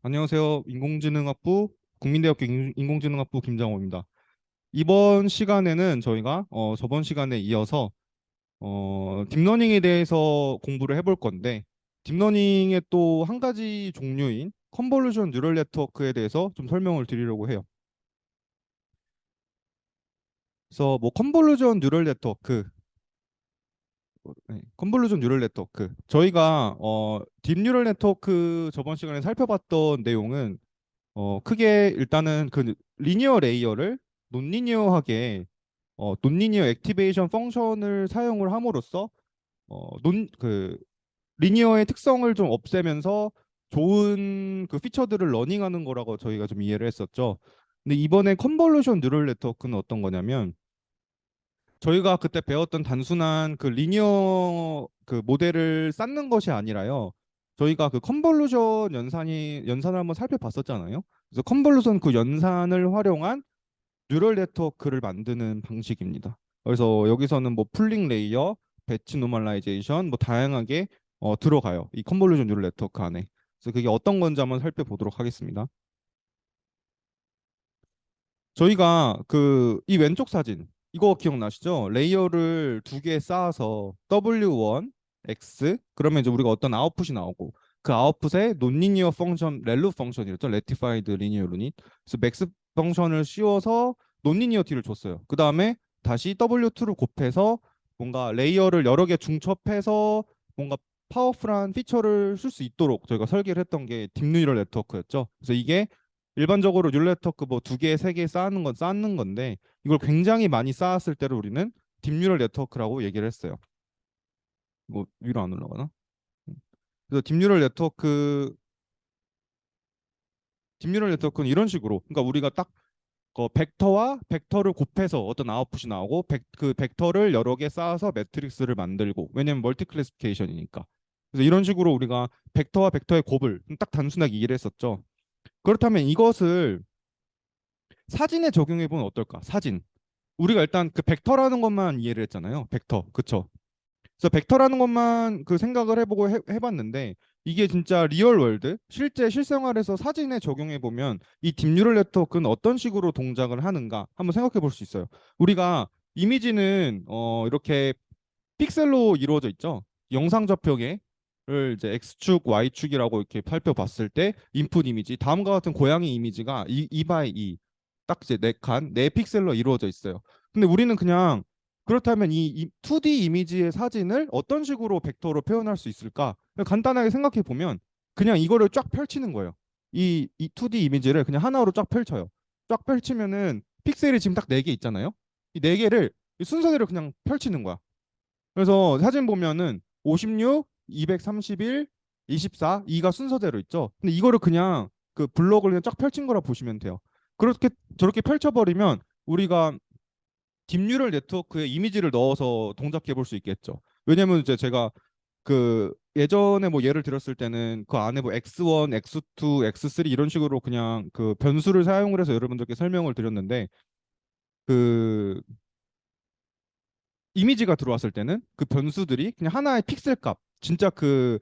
안녕하세요. 인공지능학부 국민대학교 인공지능학부 김장호입니다. 이번 시간에는 저희가 저번 시간에 이어서 딥러닝에 대해서 공부를 해볼 건데 딥러닝의 또 한 가지 종류인 컨볼루션 뉴럴 네트워크에 대해서 좀 설명을 드리려고 해요. 그래서 뭐 컨볼루션 뉴럴 네트워크 저희가 딥 뉴럴 네트워크 저번 시간에 살펴봤던 내용은 크게 일단은 그 리니어 레이어를 논리니어 액티베이션 펑션을 사용을 함으로써 그 리니어의 특성을 좀 없애면서 좋은 그 피처들을 러닝하는 거라고 저희가 좀 이해를 했었죠. 근데 이번에 컨볼루션 뉴럴 네트워크는 어떤 거냐면 저희가 그때 배웠던 단순한 그 리니어 그 모델을 쌓는 것이 아니라요. 저희가 그 컨볼루션 연산을 한번 살펴봤었잖아요. 그래서 컨볼루션 그 연산을 활용한 뉴럴 네트워크를 만드는 방식입니다. 그래서 여기서는 뭐 풀링 레이어, 배치 노멀라이제이션 뭐 다양하게 들어가요. 이 컨볼루션 뉴럴 네트워크 안에. 그래서 그게 어떤 건지 한번 살펴보도록 하겠습니다. 저희가 그 이 왼쪽 사진 이거 기억나시죠? 레이어를 두 개 쌓아서 W1, X 그러면 이제 우리가 어떤 아웃풋이 나오고 그 아웃풋에 논리니어 펑션, 렐루 펑션이었죠. 레티파이드 리니어 루닛. 그래서 맥스 펑션을 씌워서 논리니어티를 줬어요. 그 다음에 다시 W2를 곱해서 뭔가 레이어를 여러 개 중첩해서 뭔가 파워풀한 피처를 쓸 수 있도록 저희가 설계를 했던 게 딥뉴럴 네트워크였죠. 그래서 이게 일반적으로 뉴럴 네트워크 뭐 두 개, 세 개 쌓는 건데 이걸 굉장히 많이 쌓았을 때를 우리는 딥뉴럴 네트워크라고 얘기를 했어요. 뭐 위로 안 올라가나? 음. 그래서 딥뉴럴 네트워크는 이런 식으로 그러니까 우리가 딱 벡터와 벡터를 곱해서 어떤 아웃풋이 나오고 그 벡터를 여러 개 쌓아서 매트릭스를 만들고 왜냐면 멀티 클래시피케이션이니까 그래서 이런 식으로 우리가 벡터와 벡터의 곱을 딱 단순하게 이해를 했었죠. 그렇다면 이것을 사진에 적용해 보면 어떨까? 사진. 우리가 일단 그 벡터라는 것만 이해를 했잖아요. 벡터. 그쵸? 그래서 벡터라는 것만 그 생각을 해보고 해봤는데 이게 진짜 리얼 월드, 실제 실생활에서 사진에 적용해 보면 이 딥뉴럴 네트워크는 어떤 식으로 동작을 하는가 한번 생각해 볼 수 있어요. 우리가 이미지는 이렇게 픽셀로 이루어져 있죠. 영상 접촉을 이제 X축, Y축이라고 이렇게 살펴봤을 때 인풋 이미지 다음과 같은 고양이 이미지가 2 바이 2 딱 이제 네 픽셀로 이루어져 있어요. 근데 우리는 그냥 그렇다면 이 2D 이미지의 사진을 어떤 식으로 벡터로 표현할 수 있을까? 간단하게 생각해 보면 그냥 이거를 쫙 펼치는 거예요. 이 2D 이미지를 그냥 하나로 쫙 펼쳐요. 쫙 펼치면은 픽셀이 지금 딱 4개 있잖아요. 이 4개를 순서대로 그냥 펼치는 거야. 그래서 사진 보면은 56, 231, 24, 2가 순서대로 있죠. 근데 이거를 그냥 그 블록을 그냥 쫙 펼친 거라 보시면 돼요. 그렇게 저렇게 펼쳐버리면 우리가 딥뉴럴 네트워크에 이미지를 넣어서 동작해 볼 수 있겠죠. 왜냐면 이제 제가 그 예전에 뭐 예를 들었을 때는 그 안에 뭐 X1, X2, X3 이런 식으로 그냥 그 변수를 사용을 해서 여러분들께 설명을 드렸는데 그 이미지가 들어왔을 때는 그 변수들이 그냥 하나의 픽셀 값, 진짜 그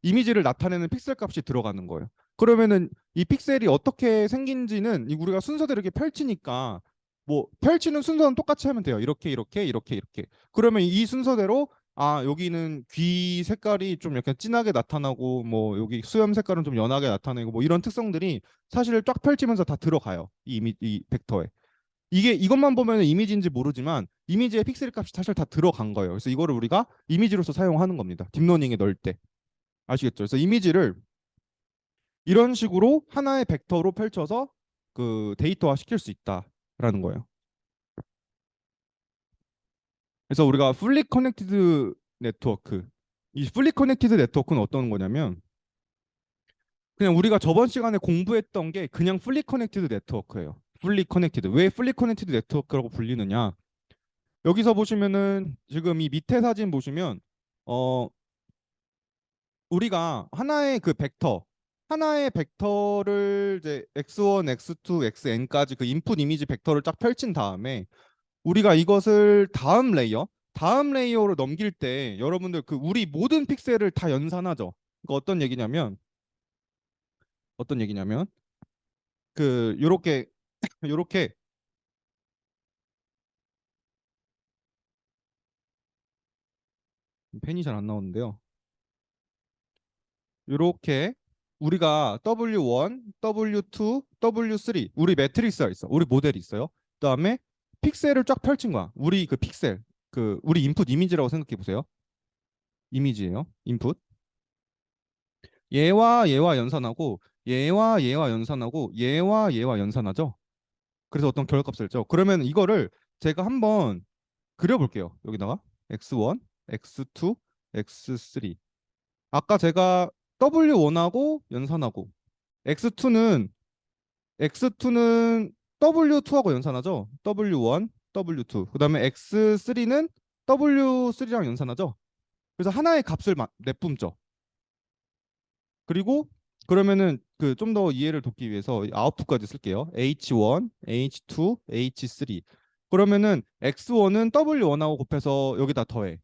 이미지를 나타내는 픽셀 값이 들어가는 거예요. 그러면은 이 픽셀이 어떻게 생긴지는 우리가 순서대로 이렇게 펼치니까 뭐 펼치는 순서는 똑같이 하면 돼요. 이렇게 이렇게 이렇게 이렇게. 그러면 이 순서대로 아 여기는 귀 색깔이 좀 약간 진하게 나타나고 뭐 여기 수염 색깔은 좀 연하게 나타내고 뭐 이런 특성들이 사실 쫙 펼치면서 다 들어가요. 이 벡터에. 이게 이것만 보면 이미지인지 모르지만 이미지의 픽셀 값이 사실 다 들어간 거예요. 그래서 이거를 우리가 이미지로서 사용하는 겁니다. 딥러닝에 넣을 때. 아시겠죠? 그래서 이미지를 이런 식으로 하나의 벡터로 펼쳐서 그 데이터화 시킬 수 있다라는 거예요. 그래서 우리가 풀리 커넥티드 네트워크 이 풀리 커넥티드 네트워크는 어떤 거냐면 그냥 우리가 저번 시간에 공부했던 게 그냥 풀리 커넥티드 네트워크예요. 풀리 커넥티드. 왜 풀리 커넥티드 네트워크라고 불리느냐? 여기서 보시면은 지금 이 밑에 사진 보시면 어 우리가 하나의 벡터를 이제 x1, x2, xn까지 그 인풋 이미지 벡터를 쫙 펼친 다음에 우리가 이것을 다음 레이어로 넘길 때 여러분들 그 우리 모든 픽셀을 다 연산하죠. 그러니까 어떤 얘기냐면 어떤 얘기냐면 그 요렇게 요렇게 펜이 잘 안 나오는데요. 요렇게 우리가 W1, W2, W3 우리 매트릭스가 있어. 우리 모델이 있어요. 그다음에 픽셀을 쫙 펼친 거야. 우리 그 픽셀 그 우리 인풋 이미지라고 생각해 보세요. 이미지예요. 인풋. 얘와 얘와 연산하고 얘와 얘와 연산하고 얘와 얘와 연산하죠. 그래서 어떤 결과값을 죠. 그러면 이거를 제가 한번 그려볼게요. 여기다가 x1, x2, x3. 아까 제가 W1하고 연산하고 X2는 W2하고 연산하죠. W1, W2. 그다음에 X3는 W3랑 연산하죠. 그래서 하나의 값을 내뿜죠. 그리고 그러면은 그 좀 더 이해를 돕기 위해서 아웃풋까지 쓸게요. H1, H2, H3. 그러면은 X1은 W1하고 곱해서 여기다 더해.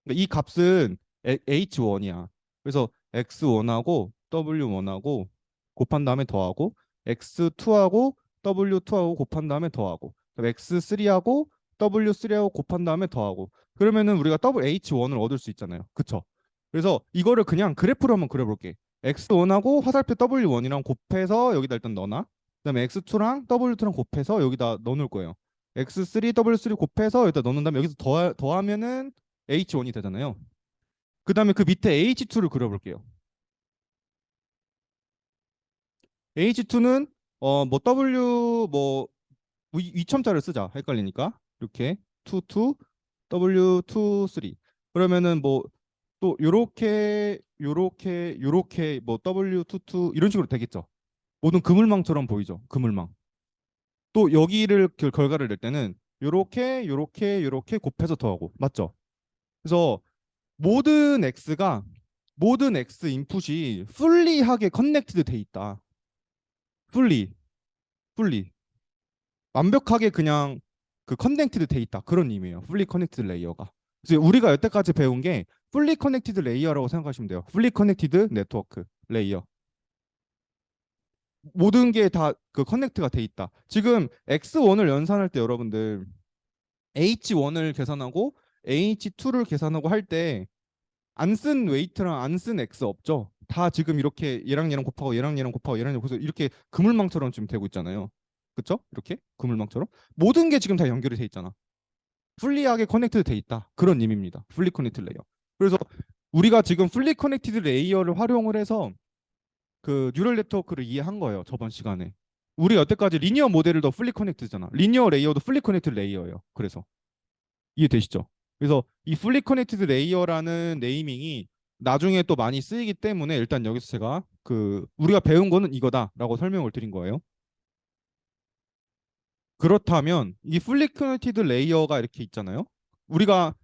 그러니까 이 값은 H1이야. 그래서 X1하고 W1하고 곱한 다음에 더하고 X2하고 W2하고 곱한 다음에 더하고 X3하고 W3하고 곱한 다음에 더하고 그러면은 우리가 WH1을 얻을 수 있잖아요. 그쵸? 그래서 이거를 그냥 그래프로 한번 그려볼게. X1하고 화살표 W1이랑 곱해서 여기다 일단 넣어놔. 그다음에 X2랑 W2랑 곱해서 여기다 넣어놓을 거예요. X3, W3 곱해서 여기다 넣는 다음에 여기서 더하면은 H1이 되잖아요. 그 다음에 그 밑에 H2를 그려볼게요. H2는 뭐 W 뭐 위첨자를 쓰자. 헷갈리니까 이렇게 2, 2, W2, 3. 그러면은 뭐 또 요렇게 뭐 W2, 2 이런 식으로 되겠죠. 모든 그물망처럼 보이죠. 그물망. 또 여기를 그 결과를 낼 때는 요렇게 곱해서 더하고 맞죠? 그래서 모든 X 인풋이 풀리하게 커넥티드 돼 있다. 풀리, 풀리. 완벽하게 그냥 그 커넥티드 돼 있다. 그런 의미예요. 풀리 커넥티드 레이어가. 그래서 우리가 여태까지 배운 게 풀리 커넥티드 레이어라고 생각하시면 돼요. 풀리 커넥티드 네트워크 레이어. 모든 게 다 그 커넥트가 돼 있다. 지금 X1을 연산할 때 여러분들 H1을 계산하고 H2를 계산하고 할때 안 쓴 웨이트랑 안 쓴 X 없죠. 다 지금 이렇게 얘랑 얘랑 곱하고 얘랑 얘랑 곱하고 얘랑 얘랑 곱해서 이렇게 그물망처럼 지금 되고 있잖아요. 그쵸? 이렇게 그물망처럼 모든 게 지금 다 연결이 돼 있잖아. 풀리하게 커넥트드 돼 있다. 그런 의미입니다. 풀리 커넥티드 레이어. 그래서 우리가 지금 풀리 커넥티드 레이어를 활용을 해서 그 뉴럴 네트워크를 이해한 거예요. 저번 시간에. 우리 여태까지 리니어 모델도 풀리 커넥트잖아. 리니어 레이어도 풀리 커넥티드 레이어예요. 그래서 이해되시죠? 그래서 이 fully connected layer라는 네이밍이 나중에 또 많이 쓰이기 때문에 일단 여기서 제가 그 우리가 배운 거는 이거다라고 설명을 드린 거예요. 그렇다면 이 fully connected layer가 이렇게 있잖아요. 우리가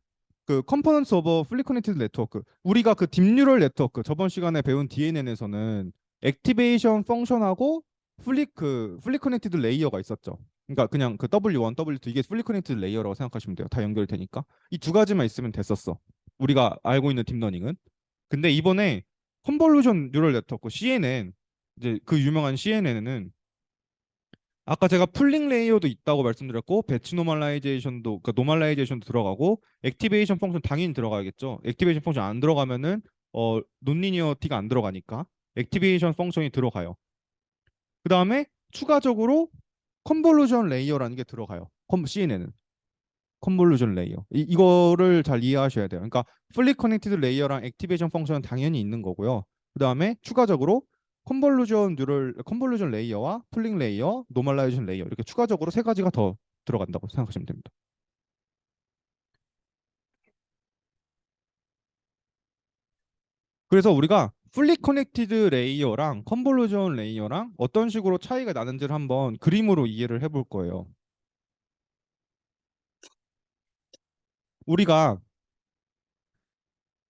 그 components of a fully connected network 우리가 그 딥뉴럴 네트워크 저번 시간에 배운 DNN에서는 액티베이션 펑션하고 fully connected layer가 있었죠. 그러니까 그냥 그 W1, W2 이게 fully connected layer라고 생각하시면 돼요. 다 연결되니까 이 두 가지만 있으면 됐었어. 우리가 알고 있는 딥러닝은. 근데 이번에 컨볼루션 뉴럴 네트워크 CNN 이제 그 유명한 CNN은 아까 제가 풀링 레이어도 있다고 말씀드렸고 배치 노멀라이제이션도 그러니까 노멀라이제이션도 들어가고 액티베이션 펑션 당연히 들어가야겠죠. 액티베이션 펑션 안 들어가면은 논리니어티가 안 들어가니까 액티베이션 펑션이 들어가요. 그 다음에 추가적으로 컨볼루션 레이어라는 게 들어가요. CNN은 컨볼루션 레이어 이거를 잘 이해하셔야 돼요. 그러니까 풀리 커넥티드 레이어랑 액티베이션 펑션은 당연히 있는 거고요. 그 다음에 추가적으로 컨볼루션 레이어와 풀링 레이어, 노멀라이제이션 레이어 이렇게 추가적으로 세 가지가 더 들어간다고 생각하시면 됩니다. 그래서 우리가 풀리 커넥티드 레이어랑 컨볼루션 레이어랑 어떤 식으로 차이가 나는지를 한번 그림으로 이해를 해볼 거예요. 우리가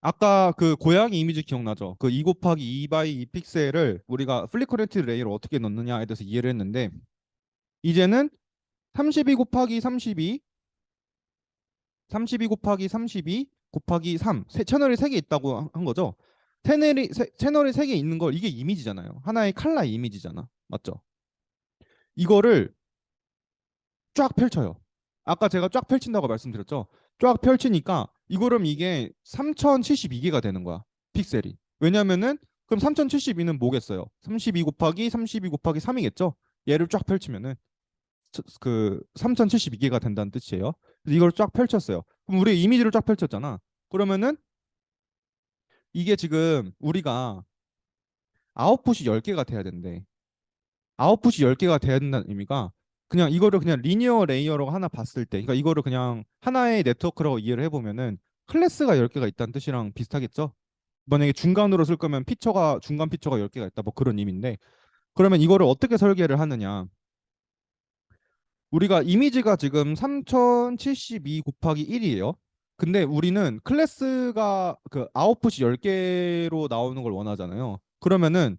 아까 그 고양이 이미지 기억나죠? 그 2 곱하기 2 바이 2 픽셀을 우리가 풀리 커넥티드 레이어로 어떻게 넣느냐에 대해서 이해를 했는데 이제는 32 곱하기 32 32 곱하기 32 곱하기 3 채널이 3개 있다고 한 거죠. 채널이 세 개 있는 걸 이게 이미지잖아요. 하나의 칼라 이미지잖아. 맞죠? 이거를 쫙 펼쳐요. 아까 제가 쫙 펼친다고 말씀드렸죠. 쫙 펼치니까 이거럼 이게 3072개가 되는 거야. 픽셀이. 왜냐면은 그럼 3072는 뭐겠어요? 32 곱하기 32 곱하기 3이겠죠? 얘를 쫙 펼치면은 그 3072개가 된다는 뜻이에요. 그래서 이걸 쫙 펼쳤어요. 그럼 우리 이미지를 쫙 펼쳤잖아. 그러면은 이게 지금 우리가 아웃풋이 10개가 돼야 된대. 아웃풋이 10개가 돼야 된다는 의미가 그냥 이거를 그냥 리니어 레이어로 하나 봤을 때 그러니까 이거를 그냥 하나의 네트워크라고 이해를 해보면은 클래스가 10개가 있다는 뜻이랑 비슷하겠죠? 만약에 중간으로 쓸 거면 중간 피처가 10개가 있다 뭐 그런 의미인데 그러면 이거를 어떻게 설계를 하느냐 우리가 이미지가 지금 3072 곱하기 1이에요. 근데 우리는 클래스가 그 아웃풋이 10개로 나오는 걸 원하잖아요. 그러면은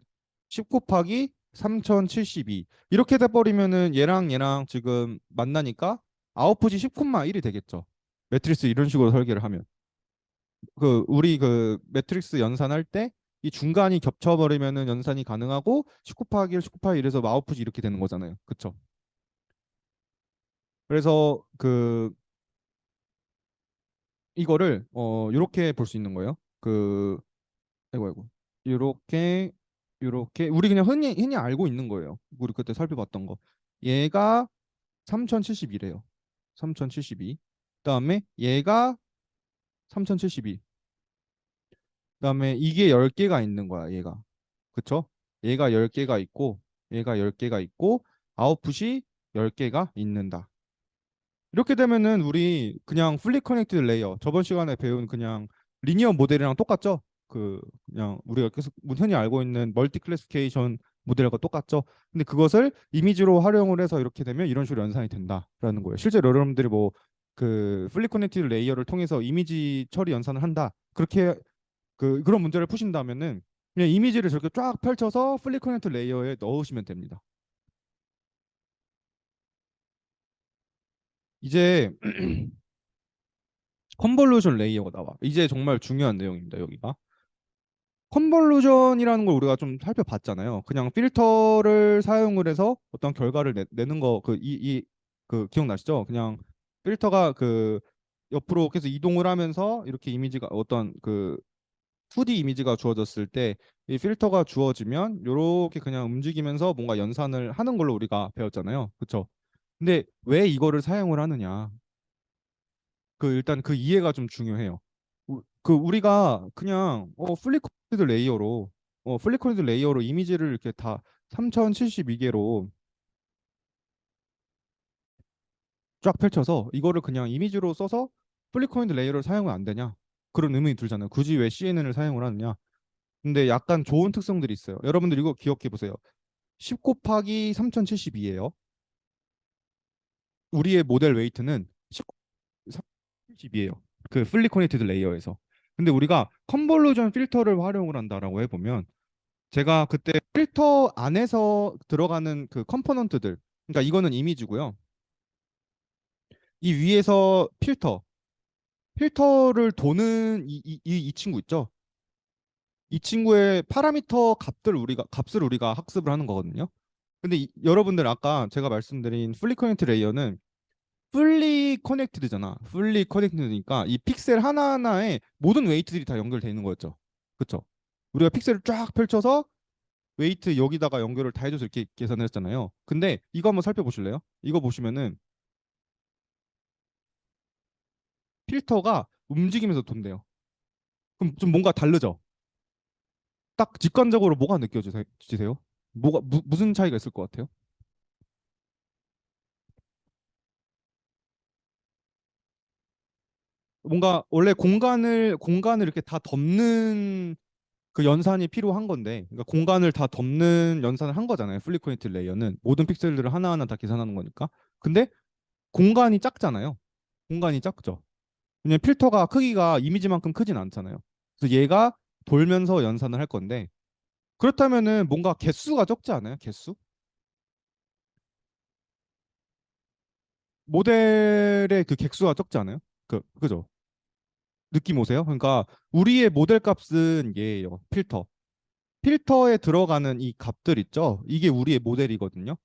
10 곱하기 3072 이렇게 돼 버리면은 얘랑 지금 만나니까 아웃풋이 10,1이 되겠죠. 매트리스 이런 식으로 설계를 하면 그 우리 그 매트릭스 연산할 때 이 중간이 겹쳐 버리면은 연산이 가능하고 10 곱하기 1, 10 곱하기 1에서 아웃풋이 이렇게 되는 거잖아요. 그쵸? 그래서 그 이거를 요렇게 볼 수 있는 거예요. 그 아이고 요렇게 요렇게 우리 그냥 흔히 알고 있는 거예요. 우리 그때 살펴봤던 거. 얘가 3072래요. 3072. 그다음에 얘가 3072. 그다음에 이게 10개가 있는 거야, 얘가. 그쵸? 얘가 10개가 있고 얘가 10개가 있고 아웃풋이 10개가 있는다. 이렇게 되면은 우리 그냥 풀리 커넥티드 레이어 저번 시간에 배운 그냥 리니어 모델이랑 똑같죠? 그 그냥 우리가 계속 흔히 알고 있는 멀티 클래시피케이션 모델과 똑같죠? 근데 그것을 이미지로 활용을 해서 이렇게 되면 이런 식으로 연산이 된다라는 거예요. 실제로 여러분들이 뭐 그 풀리 커넥티드 레이어를 통해서 이미지 처리 연산을 한다. 그렇게 그런 문제를 푸신다면은 그냥 이미지를 저렇게 쫙 펼쳐서 풀리 커넥티드 레이어에 넣으시면 됩니다. 이제 컨볼루션 레이어가 나와. 이제 정말 중요한 내용입니다. 여기가. 컨볼루션이라는 걸 우리가 좀 살펴봤잖아요. 그냥 필터를 사용을 해서 어떤 결과를 내는 거 그 기억나시죠? 그냥 필터가 그 옆으로 계속 이동을 하면서 이렇게 이미지가 어떤 그 2D 이미지가 주어졌을 때 이 필터가 주어지면 이렇게 그냥 움직이면서 뭔가 연산을 하는 걸로 우리가 배웠잖아요. 그렇죠? 근데 왜 이거를 사용을 하느냐? 그 일단 그 이해가 좀 중요해요. 그 우리가 그냥 플리코드 레이어로 이미지를 이렇게 다 3072개로 쫙 펼쳐서 이거를 그냥 이미지로 써서 플리코드 레이어를 사용은 안 되냐? 그런 의문이 들잖아요. 굳이 왜 CNN을 사용을 하느냐? 근데 약간 좋은 특성들이 있어요. 여러분들 이거 기억해 보세요. 10 곱하기 3072예요. 우리의 모델 웨이트는 10 3072예요. 그 풀리 커넥티드 레이어에서. 근데 우리가 컨볼루션 필터를 활용을 한다라고 해보면 제가 그때 필터 안에서 들어가는 그 컴포넌트들 그러니까 이거는 이미지고요. 이 위에서 필터를 도는 이 친구 있죠. 이 친구의 파라미터 값을 우리가 학습을 하는 거거든요. 근데 여러분들 아까 제가 말씀드린 풀리 커넥트 레이어는 풀리 커넥트드잖아. 풀리 커넥트드니까 이 픽셀 하나하나에 모든 웨이트들이 다 연결되어 있는 거였죠. 그렇죠? 우리가 픽셀을 쫙 펼쳐서 웨이트 여기다가 연결을 다 해줘서 이렇게 계산을 했잖아요. 근데 이거 한번 살펴보실래요? 이거 보시면은 필터가 움직이면서 돈대요. 그럼 좀 뭔가 다르죠? 딱 직관적으로 뭐가 느껴지세요? 무슨 차이가 있을 것 같아요? 뭔가 원래 공간을 이렇게 다 덮는 그 연산이 필요한 건데, 그러니까 공간을 다 덮는 연산을 한 거잖아요. 플리코니티 레이어는 모든 픽셀들을 하나하나 다 계산하는 거니까. 근데 공간이 작잖아요. 공간이 작죠. 왜냐면 필터가 크기가 이미지만큼 크진 않잖아요. 그래서 얘가 돌면서 연산을 할 건데 그렇다면은 뭔가 개수가 적지 않아요? 개수? 모델의 그 객수가 적지 않아요? 그죠? 느낌 오세요? 그러니까 우리의 모델 값은 얘예요. 필터. 필터에 들어가는 이 값들 있죠? 이게 우리의 모델이거든요.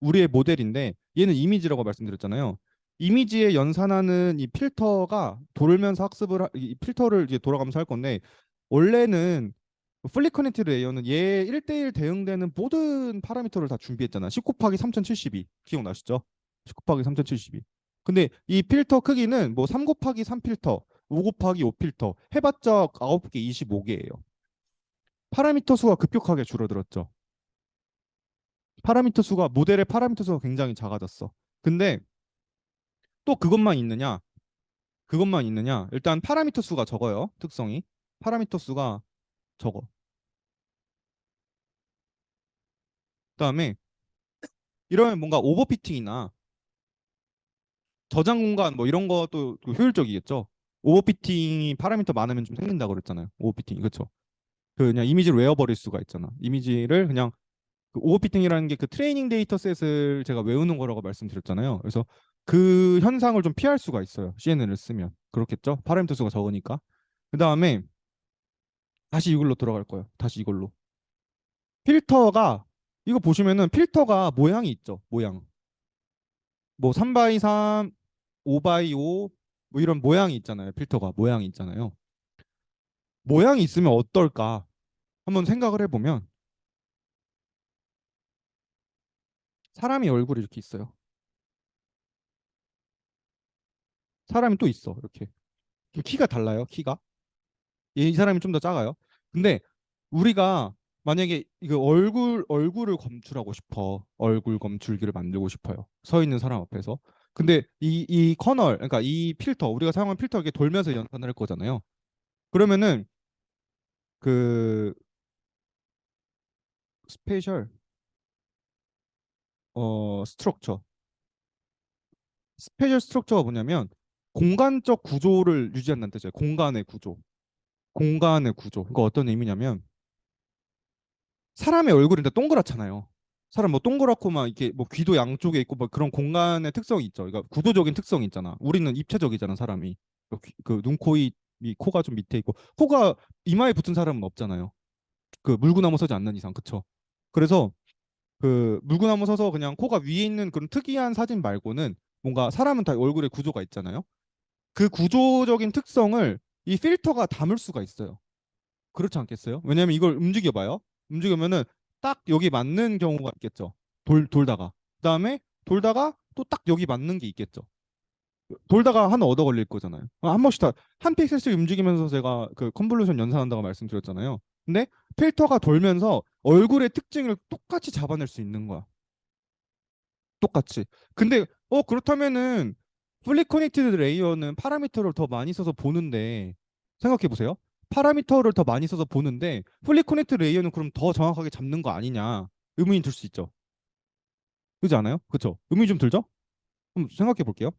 우리의 모델인데 얘는 이미지라고 말씀드렸잖아요. 이미지에 연산하는 이 필터가 돌면서 이 필터를 이제 돌아가면서 할 건데 원래는 플리 커넥트 레이어는 얘 1대1 대응되는 모든 파라미터를 다 준비했잖아. 10 곱하기 3072 기억나시죠? 10 곱하기 3072. 근데 이 필터 크기는 뭐 3 곱하기 3 필터, 5 곱하기 5 필터 해봤자 9개, 25개예요. 파라미터 수가 급격하게 줄어들었죠. 파라미터 수가 모델의 파라미터 수가 굉장히 작아졌어. 근데 또 그것만 있느냐? 그것만 있느냐? 일단 파라미터 수가 적어요. 특성이. 파라미터 수가 적어. 그다음에 이러면 뭔가 오버피팅이나 저장 공간 뭐 이런 것도 효율적이겠죠. 오버피팅이 파라미터 많으면 좀 생긴다 그랬잖아요. 오버피팅이 그렇죠. 그 그냥 이미지를 외워버릴 수가 있잖아. 이미지를 그냥 그 오버피팅이라는 게 그 트레이닝 데이터셋을 제가 외우는 거라고 말씀드렸잖아요. 그래서 그 현상을 좀 피할 수가 있어요. CNN을 쓰면 그렇겠죠. 파라미터 수가 적으니까. 그 다음에 다시 이걸로 돌아갈 거예요. 다시 이걸로. 필터가 이거 보시면은 필터가 모양이 있죠. 모양. 뭐 3 x 3, 5 x 5, 뭐 이런 모양이 있잖아요. 필터가 모양이 있잖아요. 모양이 있으면 어떨까? 한번 생각을 해보면 사람이 얼굴이 이렇게 있어요. 사람이 또 있어. 이렇게. 좀 키가 달라요. 키가. 이 사람이 좀 더 작아요. 근데 우리가 만약에 이거 얼굴을 검출하고 싶어. 얼굴 검출기를 만들고 싶어요. 서 있는 사람 앞에서. 근데 이 커널, 그러니까 이 필터, 우리가 사용한 필터 이게 돌면서 연산을 할 거잖아요. 그러면은 그 스페셜 스트럭처. 스페셜 스트럭처가 뭐냐면 공간적 구조를 유지한다는 뜻이에요. 공간의 구조. 공간의 구조. 그러니까 어떤 의미냐면 사람의 얼굴이 일단 동그랗잖아요. 사람 뭐 동그랗고 막 이렇게 뭐 귀도 양쪽에 있고 뭐 그런 공간의 특성이 있죠. 그러니까 구도적인 특성이 있잖아. 우리는 입체적이잖아, 사람이. 그 눈, 코, 이 코가 좀 밑에 있고 코가 이마에 붙은 사람은 없잖아요. 그 물구나무 서지 않는 이상, 그쵸? 그래서 그 물구나무 서서 그냥 코가 위에 있는 그런 특이한 사진 말고는 뭔가 사람은 다 얼굴에 구조가 있잖아요. 그 구조적인 특성을 이 필터가 담을 수가 있어요. 그렇지 않겠어요? 왜냐면 이걸 움직여봐요. 움직이면은 딱 여기 맞는 경우가 있겠죠. 돌다가. 그다음에 돌다가 또 딱 여기 맞는 게 있겠죠. 돌다가 하나 얻어 걸릴 거잖아요. 한 번씩 다 한 픽셀씩 움직이면서 제가 그 컨볼루션 연산한다고 말씀드렸잖아요. 근데 필터가 돌면서 얼굴의 특징을 똑같이 잡아낼 수 있는 거야. 똑같이. 근데 그렇다면은 풀리 커넥티드 레이어는 파라미터를 더 많이 써서 보는데 생각해 보세요. 파라미터를 더 많이 써서 보는데 풀리 커넥티드 레이어는 그럼 더 정확하게 잡는 거 아니냐 의문이 들 수 있죠. 그렇지 않아요? 그렇죠? 의문이 좀 들죠? 그럼 생각해 볼게요.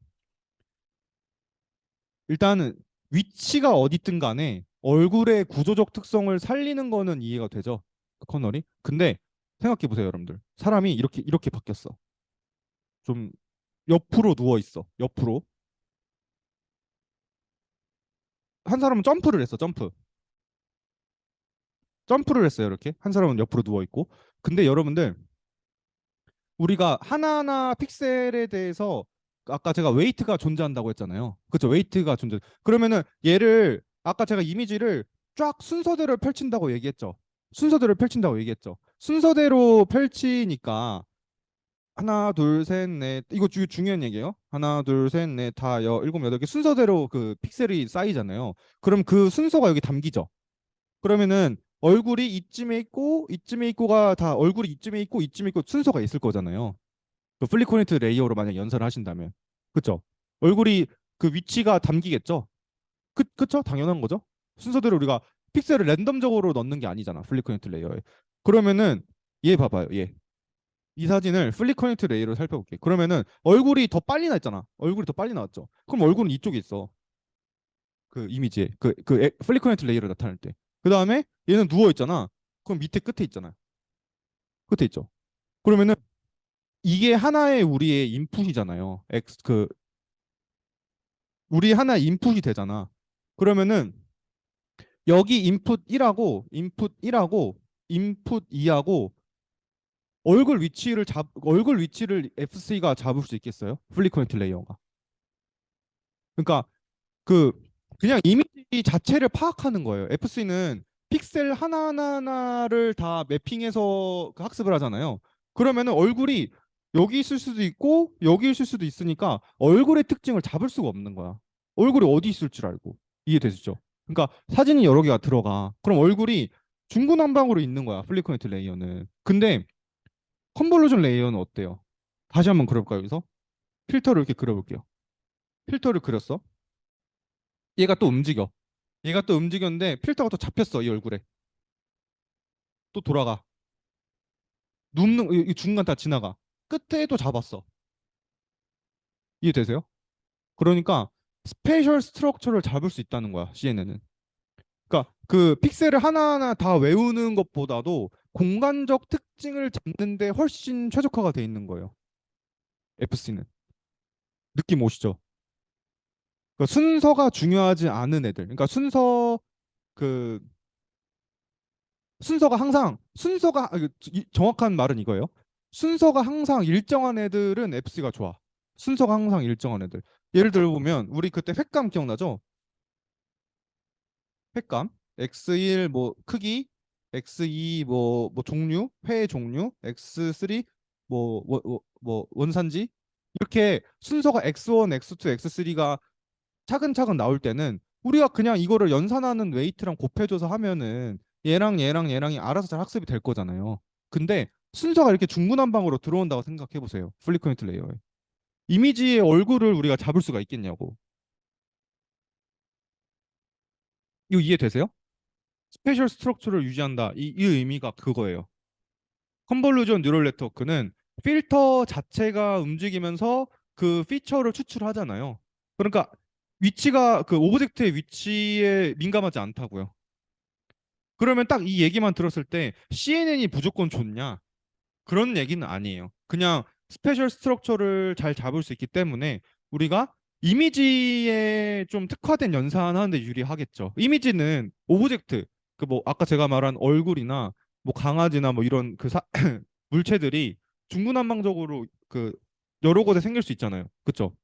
일단은 위치가 어디든 간에 얼굴의 구조적 특성을 살리는 거는 이해가 되죠. 그 커널이. 근데 생각해 보세요, 여러분들. 사람이 이렇게 바뀌었어. 좀 옆으로 누워 있어. 옆으로. 한 사람은 점프를 했어. 점프를 했어요. 이렇게. 한 사람은 옆으로 누워 있고. 근데 여러분들 우리가 하나하나 픽셀에 대해서 아까 제가 웨이트가 존재한다고 했잖아요. 그렇죠? 웨이트가 존재. 그러면은 얘를 아까 제가 이미지를 쫙 순서대로 펼친다고 얘기했죠. 순서대로 펼친다고 얘기했죠. 순서대로 펼치니까 하나, 둘, 셋, 넷. 이거 중요한 얘기예요. 하나, 둘, 셋, 넷, 다, 일곱, 여덟 개 순서대로 그 픽셀이 쌓이잖아요. 그럼 그 순서가 여기 담기죠. 그러면은 얼굴이 이쯤에 있고 이쯤에 있고가 다 얼굴이 이쯤에 있고 이쯤에 있고 순서가 있을 거잖아요. 그 플리코네트 레이어로 만약 연산을 하신다면, 그쵸? 얼굴이 그 위치가 담기겠죠. 그쵸? 당연한 거죠. 순서대로 우리가 픽셀을 랜덤적으로 넣는 게 아니잖아. 플리코네트 레이어에. 그러면은 얘 봐봐요. 얘. 이 사진을 플리커넥트 레이로 살펴볼게. 그러면은 얼굴이 더 빨리 나왔잖아. 얼굴이 더 빨리 나왔죠. 그럼 얼굴은 이쪽에 있어. 그 이미지에 그 플리커넥트 레이로 나타날 때. 그 다음에 얘는 누워 있잖아. 그럼 밑에 끝에 있잖아요. 끝에 있죠. 그러면은 이게 하나의 우리의 인풋이잖아요. 우리 하나의 인풋이 되잖아. 그러면은 여기 인풋 1하고 인풋 2하고 얼굴 위치를 FC가 잡을 수 있겠어요? 플리커넥트 레이어가. 그러니까 그 그냥 이미지 자체를 파악하는 거예요. FC는 픽셀 하나하나를 다 매핑해서 그 학습을 하잖아요. 그러면은 얼굴이 여기 있을 수도 있고 여기 있을 수도 있으니까 얼굴의 특징을 잡을 수가 없는 거야. 얼굴이 어디 있을 줄 알고. 이해되시죠? 그러니까 사진이 여러 개가 들어가. 그럼 얼굴이 중구난방으로 있는 거야. 플리커넥트 레이어는. 근데 컨볼루션 레이어는 어때요? 다시 한번 그려볼까요, 여기서? 필터를 이렇게 그려볼게요. 필터를 그렸어. 얘가 또 움직여. 얘가 또 움직였는데 필터가 또 잡혔어, 이 얼굴에. 또 돌아가. 눕는 이 중간 다 지나가. 끝에 또 잡았어. 이해되세요? 그러니까 스페셜 스트럭처를 잡을 수 있다는 거야, CNN은. 그러니까 그 픽셀을 하나하나 다 외우는 것보다도 공간적 특징을 잡는데 훨씬 최적화가 돼 있는 거예요. FC는. 느낌 오시죠? 그러니까 순서가 중요하지 않은 애들. 그러니까 그 정확한 말은 이거예요. 순서가 항상 일정한 애들은 FC가 좋아. 순서가 항상 일정한 애들. 예를 들어 보면 우리 그때 횟감 기억나죠? 횟감 X1 뭐 크기, X2 뭐 종류, 회 종류, X3 뭐 원산지 이렇게 순서가 X1, X2, X3가 차근차근 나올 때는 우리가 그냥 이거를 연산하는 웨이트랑 곱해줘서 하면은 얘랑이 알아서 잘 학습이 될 거잖아요. 근데 순서가 이렇게 중구난방으로 들어온다고 생각해 보세요. 플리커넥트 레이어에. 이미지의 얼굴을 우리가 잡을 수가 있겠냐고. 이거 이해되세요? 스페셜 스트럭처를 유지한다. 이 의미가 그거예요. 컨볼루전 뉴럴 네트워크는 필터 자체가 움직이면서 그 피처를 추출하잖아요. 그러니까 위치가 그 오브젝트의 위치에 민감하지 않다고요. 그러면 딱 이 얘기만 들었을 때 CNN이 무조건 좋냐? 그런 얘기는 아니에요. 그냥 스페셜 스트럭처를 잘 잡을 수 있기 때문에 우리가 이미지에 좀 특화된 연산하는데 유리하겠죠. 이미지는 오브젝트, 그 뭐 아까 제가 말한 얼굴이나 뭐 강아지나 뭐 이런 그 물체들이 중구난방적으로 그 여러 곳에 생길 수 있잖아요. 그쵸?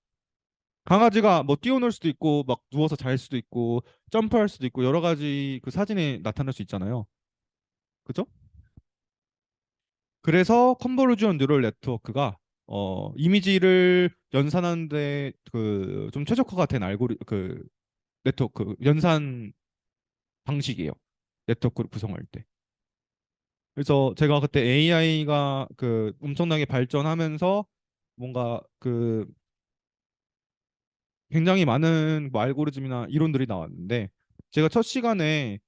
강아지가 뭐 뛰어놀 수도 있고 막 누워서 잘 수도 있고 점프할 수도 있고 여러 가지 그 사진에 나타날 수 있잖아요. 그죠? 그래서 컨볼루전 뉴럴 네트워크가 이미지를 연산하는데 그 좀 최적화가 된 그 네트워크 연산 방식이에요. 네트워크를 구성할 때. 그래서 제가 그때 AI가 그 엄청나게 발전하면서 뭔가 그 굉장히 많은 뭐 알고리즘이나 이론들이 나왔는데 제가 첫 시간에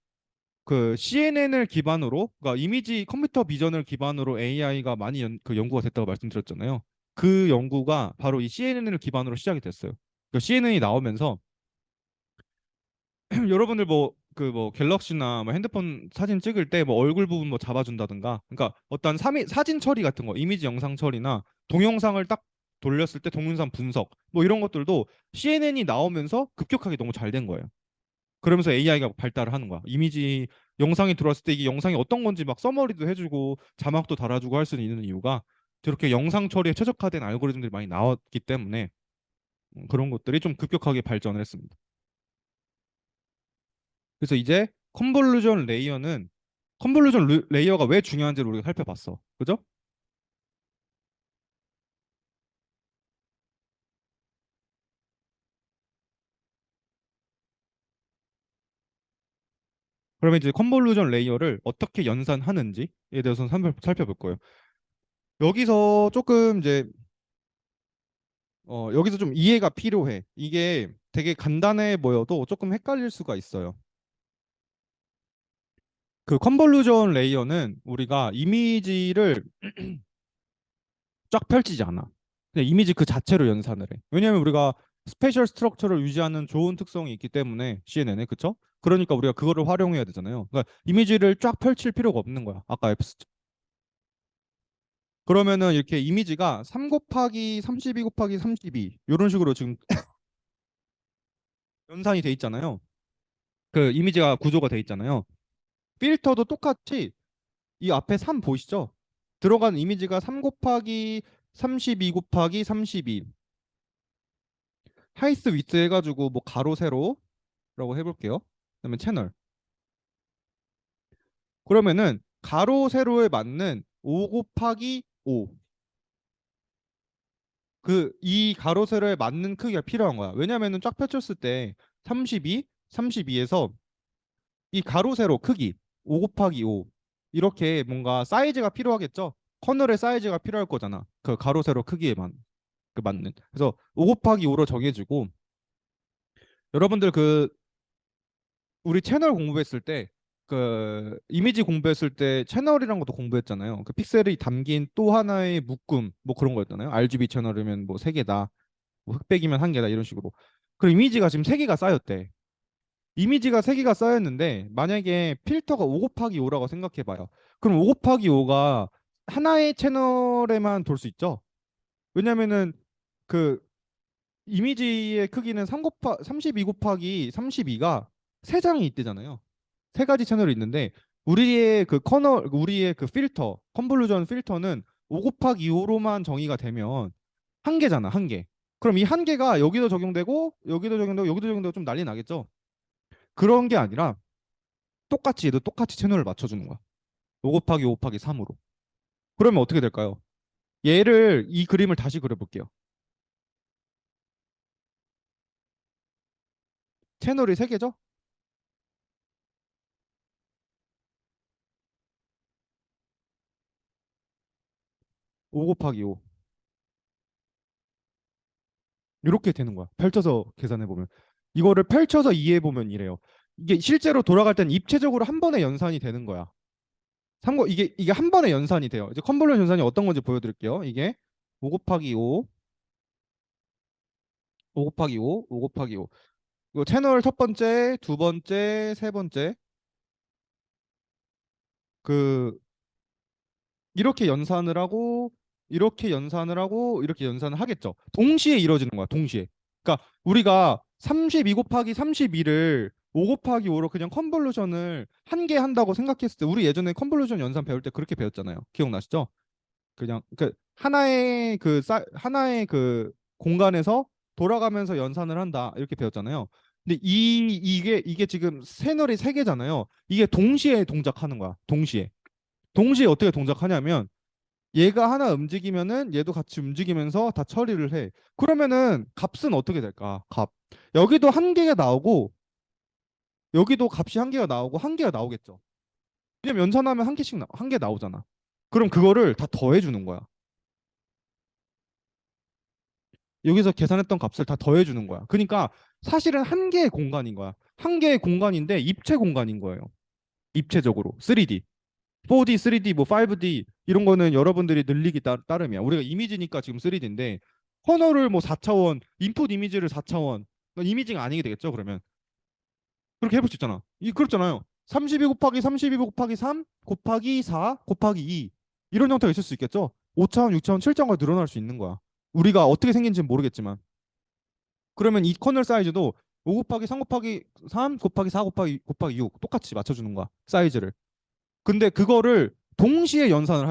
그 CNN을 기반으로, 그러니까 이미지 컴퓨터 비전을 기반으로 AI가 많이 그 연구가 됐다고 말씀드렸잖아요. 그 연구가 바로 이 CNN을 기반으로 시작이 됐어요. 그 CNN이 나오면서 여러분들 뭐 그 뭐 갤럭시나 뭐 핸드폰 사진 찍을 때 뭐 얼굴 부분 뭐 잡아준다든가, 그러니까 어떤 사진 처리 같은 거, 이미지 영상 처리나 동영상을 딱 돌렸을 때 동영상 분석 뭐 이런 것들도 CNN이 나오면서 급격하게 너무 잘 된 거예요. 그러면서 AI가 발달을 하는 거야. 이미지 영상이 들어왔을 때 이게 영상이 어떤 건지 막 서머리도 해주고 자막도 달아주고 할 수 있는 이유가 저렇게 영상 처리에 최적화된 알고리즘들이 많이 나왔기 때문에 그런 것들이 좀 급격하게 발전을 했습니다. 그래서 이제 컨볼루전 레이어가 왜 중요한지를 우리가 살펴봤어. 그죠? 그러면 이제 컨볼루전 레이어를 어떻게 연산하는지에 대해서 살펴볼 거예요. 여기서 조금 이제 여기서 좀 이해가 필요해. 이게 되게 간단해 보여도 조금 헷갈릴 수가 있어요. 그 컨볼루전 레이어는 우리가 이미지를 쫙 펼치지 않아. 그냥 이미지 그 자체로 연산을 해. 왜냐하면 우리가 스페셜 스트럭처를 유지하는 좋은 특성이 있기 때문에 CNN에, 그쵸? 그러니까 우리가 그거를 활용해야 되잖아요. 그러니까 이미지를 쫙 펼칠 필요가 없는 거야. 아까 F 그러면은 이렇게 이미지가 3 곱하기 32 곱하기 32 이런 식으로 지금 연산이 돼 있잖아요. 그 이미지가 구조가 돼 있잖아요. 필터도 똑같이 이 앞에 3 보이시죠? 들어간 이미지가 3 곱하기 32 곱하기 32 하이스 위스 해가지고 뭐 가로 세로라고 해볼게요. 그다음에 채널. 그러면은 가로 세로에 맞는 5 곱하기 5 그 이 가로 세로에 맞는 크기가 필요한 거야. 왜냐면은 쫙 펼쳤을 때 32, 32에서 이 가로 세로 크기 5 곱하기 5 이렇게 뭔가 사이즈가 필요하겠죠. 커널의 사이즈가 필요할 거잖아. 그 가로 세로 크기에만 그 맞는. 그래서 5 곱하기 5로 정해주고 여러분들 그 우리 채널 공부했을 때 그 이미지 공부했을 때 채널이란 것도 공부했잖아요. 그 픽셀이 담긴 또 하나의 묶음 뭐 그런 거였잖아요. RGB 채널이면 뭐 3개다. 뭐 흑백이면 1개다 이런 식으로. 그럼 이미지가 지금 3개가 쌓였대. 이미지가 3개가 쌓였는데 만약에 필터가 5 곱하기 5라고 생각해 봐요. 그럼 5 곱하기 5가 하나의 채널에만 돌 수 있죠. 왜냐면은 그 이미지의 크기는 32 곱하기 32가 세 장이 있대잖아요. 세 가지 채널이 있는데 우리의 그 커널 우리의 그 필터 컨볼루전 필터는 5 곱하기 5로만 정의가 되면 한 개잖아, 한 개. 그럼 이 한 개가 여기도 적용되고 여기도 적용되고 여기도 적용되고 좀 난리 나겠죠. 그런 게 아니라 똑같이 얘도 똑같이 채널을 맞춰주는 거야. 5 곱하기 5 곱하기 3으로. 그러면 어떻게 될까요? 얘를 이 그림을 다시 그려볼게요. 채널이 3개죠? 5 곱하기 5. 이렇게 되는 거야. 펼쳐서 계산해 보면. 이거를 펼쳐서 이해해 보면 이래요. 이게 실제로 돌아갈 땐 입체적으로 한 번에 연산이 되는 거야. 참고 이게 한 번에 연산이 돼요. 이제 컨볼루션 연산이 어떤 건지 보여드릴게요. 이게 5 곱하기 5, 5 곱하기 5, 5 곱하기 5. 이거 채널 첫 번째, 두 번째, 세 번째 그 이렇게 연산을 하고 이렇게 연산을 하고 이렇게 연산을 하겠죠. 동시에 이루어지는 거야. 동시에. 그러니까 우리가 32 곱하기 32를 5 곱하기 5로 그냥 컨볼루션을 한 개 한다고 생각했을 때 우리 예전에 컨볼루션 연산 배울 때 그렇게 배웠잖아요. 기억나시죠? 그냥 그 하나의 그 공간에서 돌아가면서 연산을 한다 이렇게 배웠잖아요. 근데 이게 지금 채널이 3개잖아요. 이게 동시에 동작하는 거야. 동시에 어떻게 동작하냐면 얘가 하나 움직이면은 얘도 같이 움직이면서 다 처리를 해. 그러면은 값은 어떻게 될까? 값. 여기도 한 개가 나오고 여기도 값이 한 개가 나오고 한 개가 나오겠죠. 왜냐면 연산하면 한 개 나오잖아. 그럼 그거를 다 더해 주는 거야. 여기서 계산했던 값을 다 더해 주는 거야. 그러니까 사실은 한 개의 공간인 거야. 한 개의 공간인데 입체 공간인 거예요. 입체적으로 3D. 4D, 3D, 뭐 5D 이런 거는 여러분들이 늘리기 따름이야. 우리가 이미지니까 지금 3D인데 커널을 뭐 4차원, 인풋 이미지를 4차원, 이미지가 아니게 되겠죠, 그러면. 그렇게 해볼 수 있잖아. 그렇잖아요. 32 곱하기 32 곱하기 3 곱하기 4 곱하기 2 이런 형태가 있을 수 있겠죠. 5차원, 6차원, 7차원까지 늘어날 수 있는 거야. 우리가 어떻게 생긴지는 모르겠지만. 그러면 이 커널 사이즈도 5 곱하기 3 곱하기 3 곱하기 4 곱하기 6 똑같이 맞춰주는 거야. 사이즈를. 근데 그거를 동시에 연산을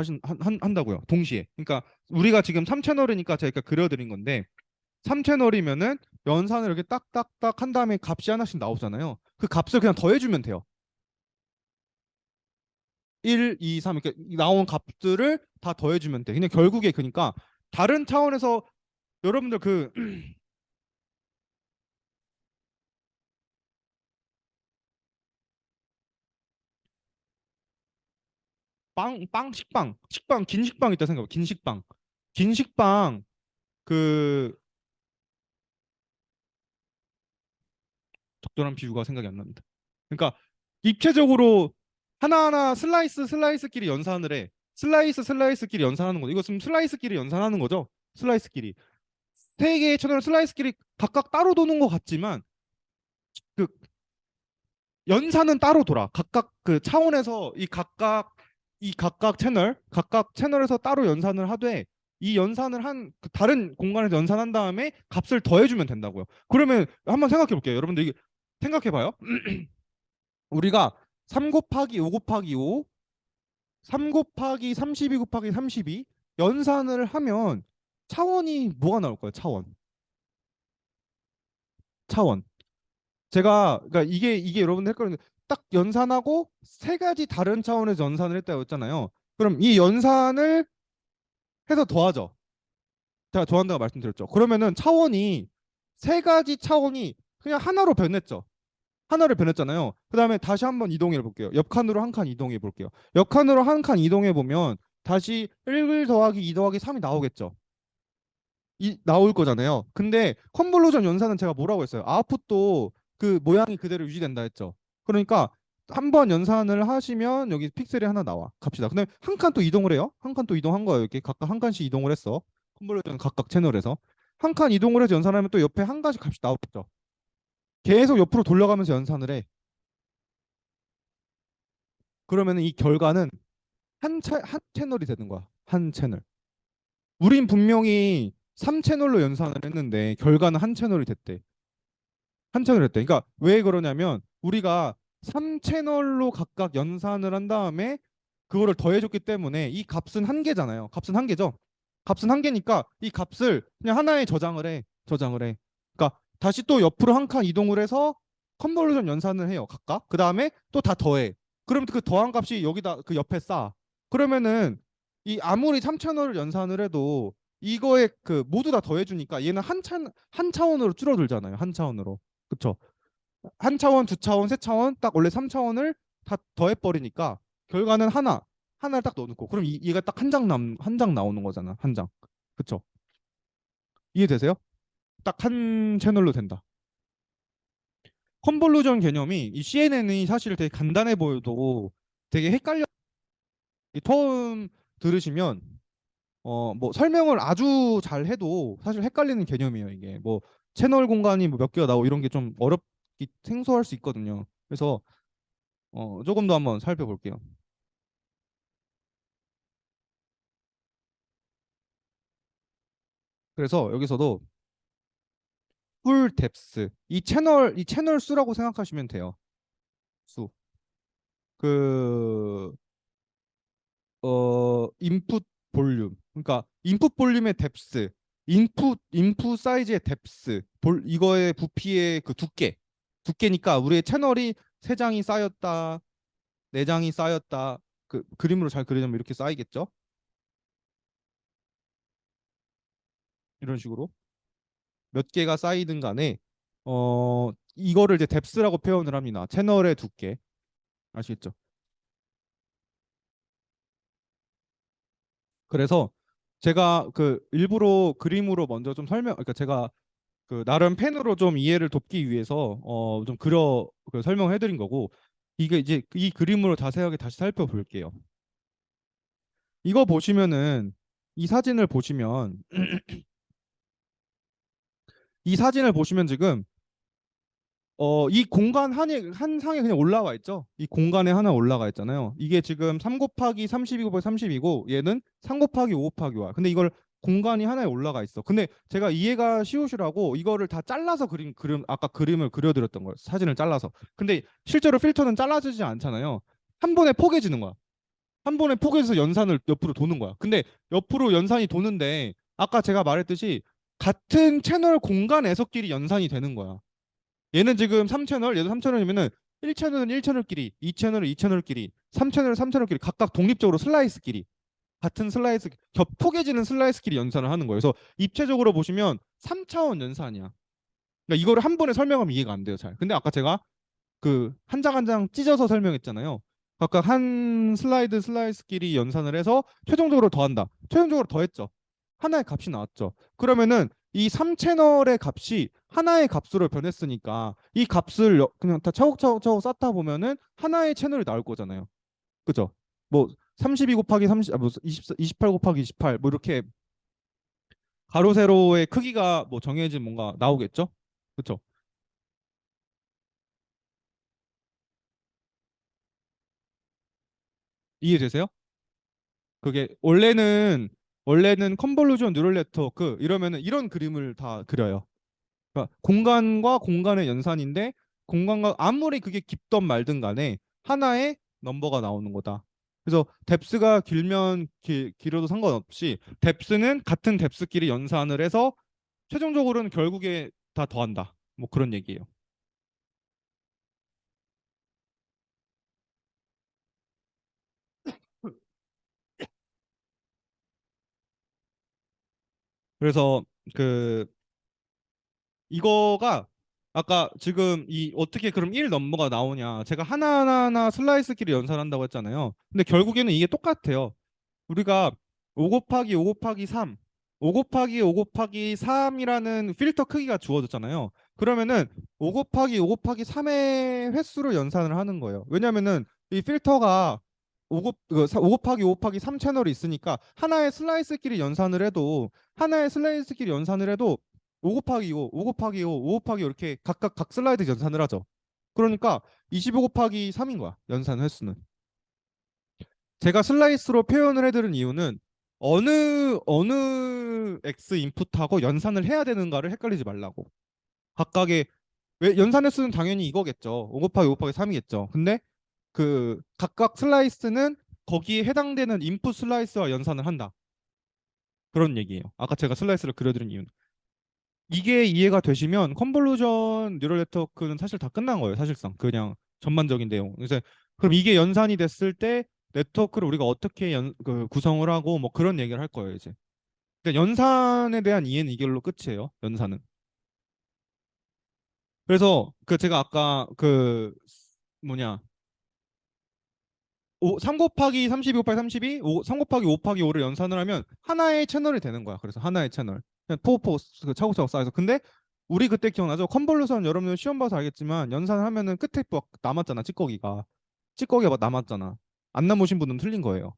한다고요. 동시에. 그러니까 우리가 지금 3채널이니까 제가 그려드린 건데 3채널이면은 연산을 이렇게 딱딱딱 한 다음에 값이 하나씩 나오잖아요. 그 값을 그냥 더해주면 돼요. 1, 2, 3 이렇게 나온 값들을 다 더해주면 돼. 그냥 결국에 그러니까 다른 차원에서 여러분들 그 식빵, 긴 식빵 있다 생각해. 긴 식빵 그 적절한 비유가 생각이 안 납니다. 그러니까 입체적으로 하나하나 슬라이스끼리 연산을 해. 슬라이스끼리 연산하는 거죠. 이거 지금 슬라이스끼리 연산하는 거죠. 슬라이스끼리. 세 개의 채널 슬라이스끼리 각각 따로 도는 것 같지만 그 연산은 따로 돌아. 각각 그 차원에서 각각 채널에서 따로 연산을 하되 이 연산을 그 다른 공간에서 연산한 다음에 값을 더해주면 된다고요. 그러면 한번 생각해 볼게요. 여러분들 이게 생각해 봐요. 우리가 3 곱하기 5 곱하기 5, 3 곱하기 32 곱하기 32 연산을 하면 차원이 뭐가 나올 거예요? 차원. 차원. 제가 그러니까 이게 여러분들 헷갈리는데 딱 연산하고 세 가지 다른 차원에서 연산을 했다고 했잖아요. 그럼 이 연산을 해서 더하죠. 제가 좋아한다고 말씀드렸죠. 그러면은 차원이 세 가지 차원이 그냥 하나로 변했죠. 하나를 변했잖아요. 그 다음에 다시 한번 이동해 볼게요. 옆 칸으로 한 칸 이동해 볼게요. 옆 칸으로 한 칸 이동해 보면 다시 1 더하기 2 더하기 3이 나오겠죠. 나올 거잖아요. 근데 컨볼루션 연산은 제가 뭐라고 했어요? 아웃풋도 그 모양이 그대로 유지된다 했죠. 그러니까 한 번 연산을 하시면 여기 픽셀이 하나 나와. 갑시다. 근데 한 칸 또 이동을 해요. 한 칸 또 이동한 거예요. 이렇게 각각 한 칸씩 이동을 했어. 컨볼루션 각각 채널에서 한 칸 이동을 해서 연산하면 또 옆에 한 가지 값이 나오겠죠. 계속 옆으로 돌려가면서 연산을 해. 그러면은 이 결과는 한 채널이 되는 거야. 한 채널. 우린 분명히 3채널로 연산을 했는데 결과는 한 채널이 됐대. 한 채널 했대. 그러니까 왜 그러냐면 우리가 3채널로 각각 연산을 한 다음에 그거를 더해줬기 때문에 이 값은 한 개잖아요. 값은 한 개죠. 값은 한 개니까 이 값을 그냥 하나에 저장을 해. 저장을 해. 그러니까 다시 또 옆으로 한 칸 이동을 해서 컨볼루션 연산을 해요. 각각. 그 다음에 또 다 더해. 그러면 그 더한 값이 여기다 그 옆에 쌓아. 그러면은 이 아무리 3채널을 연산을 해도 이거에 그 모두 다 더해주니까 얘는 한 차원으로 줄어들잖아요. 한 차원으로. 그쵸? 한 차원, 두 차원, 세 차원, 딱 원래 3차원을 다 더해버리니까 결과는 하나를 딱 넣어놓고 그럼 얘가 딱 한 장 나오는 거잖아. 한 장. 그쵸? 이해되세요? 딱 한 채널로 된다. 컨볼루전 개념이 이 CNN이 사실 되게 간단해 보여도 되게 헷갈려. 처음 들으시면 뭐 설명을 아주 잘 해도 사실 헷갈리는 개념이에요. 이게 뭐 채널 공간이 뭐 몇 개가 나오고 이런 게 좀 어렵기 생소할 수 있거든요. 그래서 조금 더 한번 살펴볼게요. 그래서 여기서도 풀 뎁스 이 채널 수라고 생각하시면 돼요. 수. 그 인풋 볼륨. 그러니까 인풋 볼륨의 뎁스, 인풋 사이즈의 뎁스, 이거의 부피의 그 두께니까 우리의 채널이 세 장이 쌓였다, 네 장이 쌓였다. 그 그림으로 잘 그리자면 이렇게 쌓이겠죠? 이런 식으로 몇 개가 쌓이든 간에 이거를 이제 뎁스라고 표현을 합니다. 채널의 두께. 아시겠죠? 그래서 제가 그 일부러 그림으로 먼저 좀 그러니까 제가 그 나름 펜으로 좀 이해를 돕기 위해서 좀 그 설명해 드린 거고 이게 이제 이 그림으로 자세하게 다시 살펴볼게요. 이거 보시면은 이 사진을 보시면 이 사진을 보시면 지금 이 공간 한 상에 그냥 올라와 있죠. 이 공간에 하나 올라가 있잖아요. 이게 지금 3 곱하기 32 곱하기 30이고 얘는 3 곱하기 5 곱하기 5야. 근데 이걸 공간이 하나에 올라가 있어. 근데 제가 이해가 쉬우시라고 이거를 다 잘라서 아까 그림을 그려드렸던 거예요. 사진을 잘라서. 근데 실제로 필터는 잘라지지 않잖아요. 한 번에 포개지는 거야. 한 번에 포개져서 연산을 옆으로 도는 거야. 근데 옆으로 연산이 도는데 아까 제가 말했듯이 같은 채널 공간에서끼리 연산이 되는 거야. 얘는 지금 3채널, 얘도 3채널이면은 1채널은 1채널끼리, 2채널은 2채널끼리, 3채널은 3채널끼리 각각 독립적으로 슬라이스끼리 같은 슬라이스 겹포개지는 슬라이스끼리 연산을 하는 거예요. 그래서 입체적으로 보시면 3차원 연산이야. 그러니까 이거를 한 번에 설명하면 이해가 안 돼요, 잘. 근데 아까 제가 그 한 장 한 장 찢어서 설명했잖아요. 각각 한 슬라이스끼리 연산을 해서 최종적으로 더한다. 최종적으로 더했죠. 하나의 값이 나왔죠. 그러면은 이 3채널의 값이 하나의 값으로 변했으니까 이 값을 그냥 다 차곡차곡 쌓다 보면은 하나의 채널이 나올 거잖아요. 그죠? 뭐 32 곱하기 30, 뭐 28 곱하기 28, 뭐 이렇게 가로 세로의 크기가 뭐 정해진 뭔가 나오겠죠? 그렇죠? 이해되세요? 그게 원래는 컨볼루션 뉴럴 네트워크 이러면은 이런 그림을 다 그려요. 그러니까 공간과 공간의 연산인데 공간과 아무리 그게 깊던 말든 간에 하나의 넘버가 나오는 거다. 그래서 뎁스가 길면 길어도 상관없이 뎁스는 같은 뎁스끼리 연산을 해서 최종적으로는 결국에 다 더한다. 뭐 그런 얘기예요. 그래서 그 이거가 아까 지금 이 어떻게 그럼 1 넘버가 나오냐? 제가 하나하나 슬라이스끼리 연산한다고 했잖아요. 근데 결국에는 이게 똑같아요. 우리가 5 곱하기 5 곱하기 3, 5 곱하기 5 곱하기 3이라는 필터 크기가 주어졌잖아요. 그러면은 5 곱하기 5 곱하기 3의 횟수로 연산을 하는 거예요. 왜냐면은 이 필터가 5 곱하기 5 곱하기 3 채널이 있으니까 하나의 슬라이스끼리 연산을 해도 5 곱하기 5, 5 곱하기 5, 5 곱하기 5 이렇게 각각 각 슬라이드 연산을 하죠. 그러니까 25 곱하기 3인 거야. 연산 횟수는. 제가 슬라이스로 표현을 해드린 이유는 어느 X 인풋하고 연산을 해야 되는가를 헷갈리지 말라고. 각각의 왜 연산 횟수는 당연히 이거겠죠. 5 곱하기 5 곱하기 3이겠죠. 근데 그 각각 슬라이스는 거기에 해당되는 인풋 슬라이스와 연산을 한다. 그런 얘기예요. 아까 제가 슬라이스를 그려드린 이유는. 이게 이해가 되시면 컨볼루션 뉴럴 네트워크는 사실 다 끝난 거예요. 사실상 그냥 전반적인 내용. 그래서 그럼 이게 연산이 됐을 때 네트워크를 우리가 어떻게 구성을 하고 뭐 그런 얘기를 할 거예요 이제. 그러니까 연산에 대한 이해는 이걸로 끝이에요. 연산은. 그래서 그 제가 아까 그 뭐냐 3 곱하기 32 곱하기 32, 3 곱하기 5 곱하기 5를 연산을 하면 하나의 채널이 되는 거야. 그래서 하나의 채널. 그냥 포포 그 차곡차곡 쌓여서. 근데 우리 그때 기억나죠? 컨볼루션 여러분 시험 봐서 알겠지만 연산을 하면은 끝에 막 남았잖아. 찌꺼기가. 찌꺼기가 막 남았잖아. 안 남으신 분은 틀린 거예요.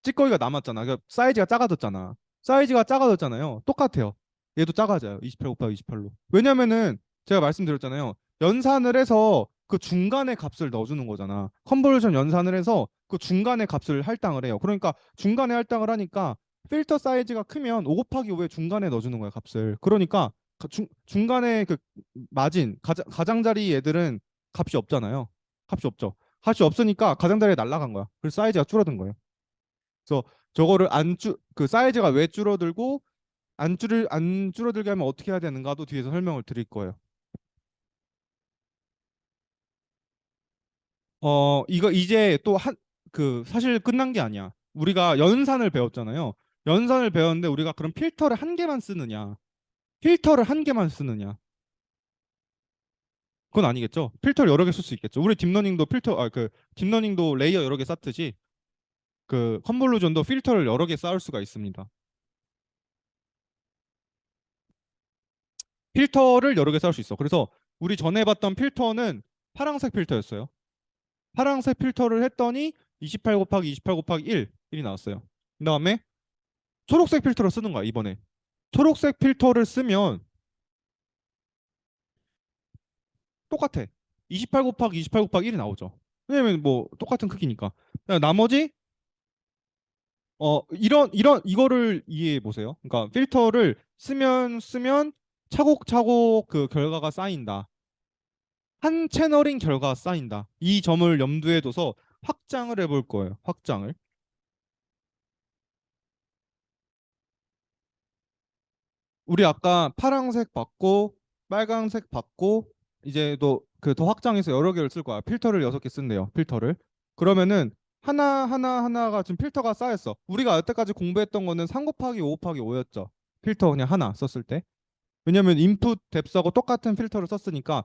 찌꺼기가 남았잖아. 그러니까 사이즈가 작아졌잖아. 사이즈가 작아졌잖아요. 똑같아요. 얘도 작아져요. 28 곱하기 28로. 왜냐면은 제가 말씀드렸잖아요. 연산을 해서 그 중간의 값을 넣어주는 거잖아. 컨버전 연산을 해서 그 중간의 값을 할당을 해요. 그러니까 중간에 할당을 하니까 필터 사이즈가 크면 5 곱하기 5에 중간에 넣어주는 거야, 값을. 그러니까 중간에 그 마진, 가장자리 애들은 값이 없잖아요. 값이 없죠. 값이 없으니까 가장자리에 날라간 거야. 그래서 사이즈가 줄어든 거예요. 그래서 저거를 그 사이즈가 왜 줄어들고 안 줄어들게 하면 어떻게 해야 되는가도 뒤에서 설명을 드릴 거예요. 이거 이제 또 그 사실 끝난 게 아니야. 우리가 연산을 배웠잖아요. 연산을 배웠는데 우리가 그럼 필터를 한 개만 쓰느냐? 필터를 한 개만 쓰느냐? 그건 아니겠죠. 필터를 여러 개 쓸 수 있겠죠. 우리 딥러닝도 딥러닝도 레이어 여러 개 쌓듯이 그 컨볼루전도 필터를 여러 개 쌓을 수가 있습니다. 필터를 여러 개 쌓을 수 있어. 그래서 우리 전에 봤던 필터는 파란색 필터였어요. 파란색 필터를 했더니 28 곱하기 28 곱하기 1이 나왔어요. 그 다음에 초록색 필터를 쓰는 거야, 이번에. 초록색 필터를 쓰면 똑같아. 28 곱하기 28 곱하기 1이 나오죠. 왜냐면 뭐 똑같은 크기니까. 나머지 이거를 이해해 보세요. 그러니까 필터를 쓰면 차곡차곡 그 결과가 쌓인다. 한 채널인 결과가 쌓인다. 이 점을 염두에 둬서 확장을 해볼 거예요. 확장을. 우리 아까 파란색 받고 빨간색 받고 이제 더 확장해서 여러 개를 쓸 거야. 필터를 6개 쓴대요. 필터를. 그러면은 하나가 지금 필터가 쌓였어. 우리가 여태까지 공부했던 거는 3 곱하기 5 곱하기 5였죠. 필터 그냥 하나 썼을 때. 왜냐면 인풋 뎁스하고 똑같은 필터를 썼으니까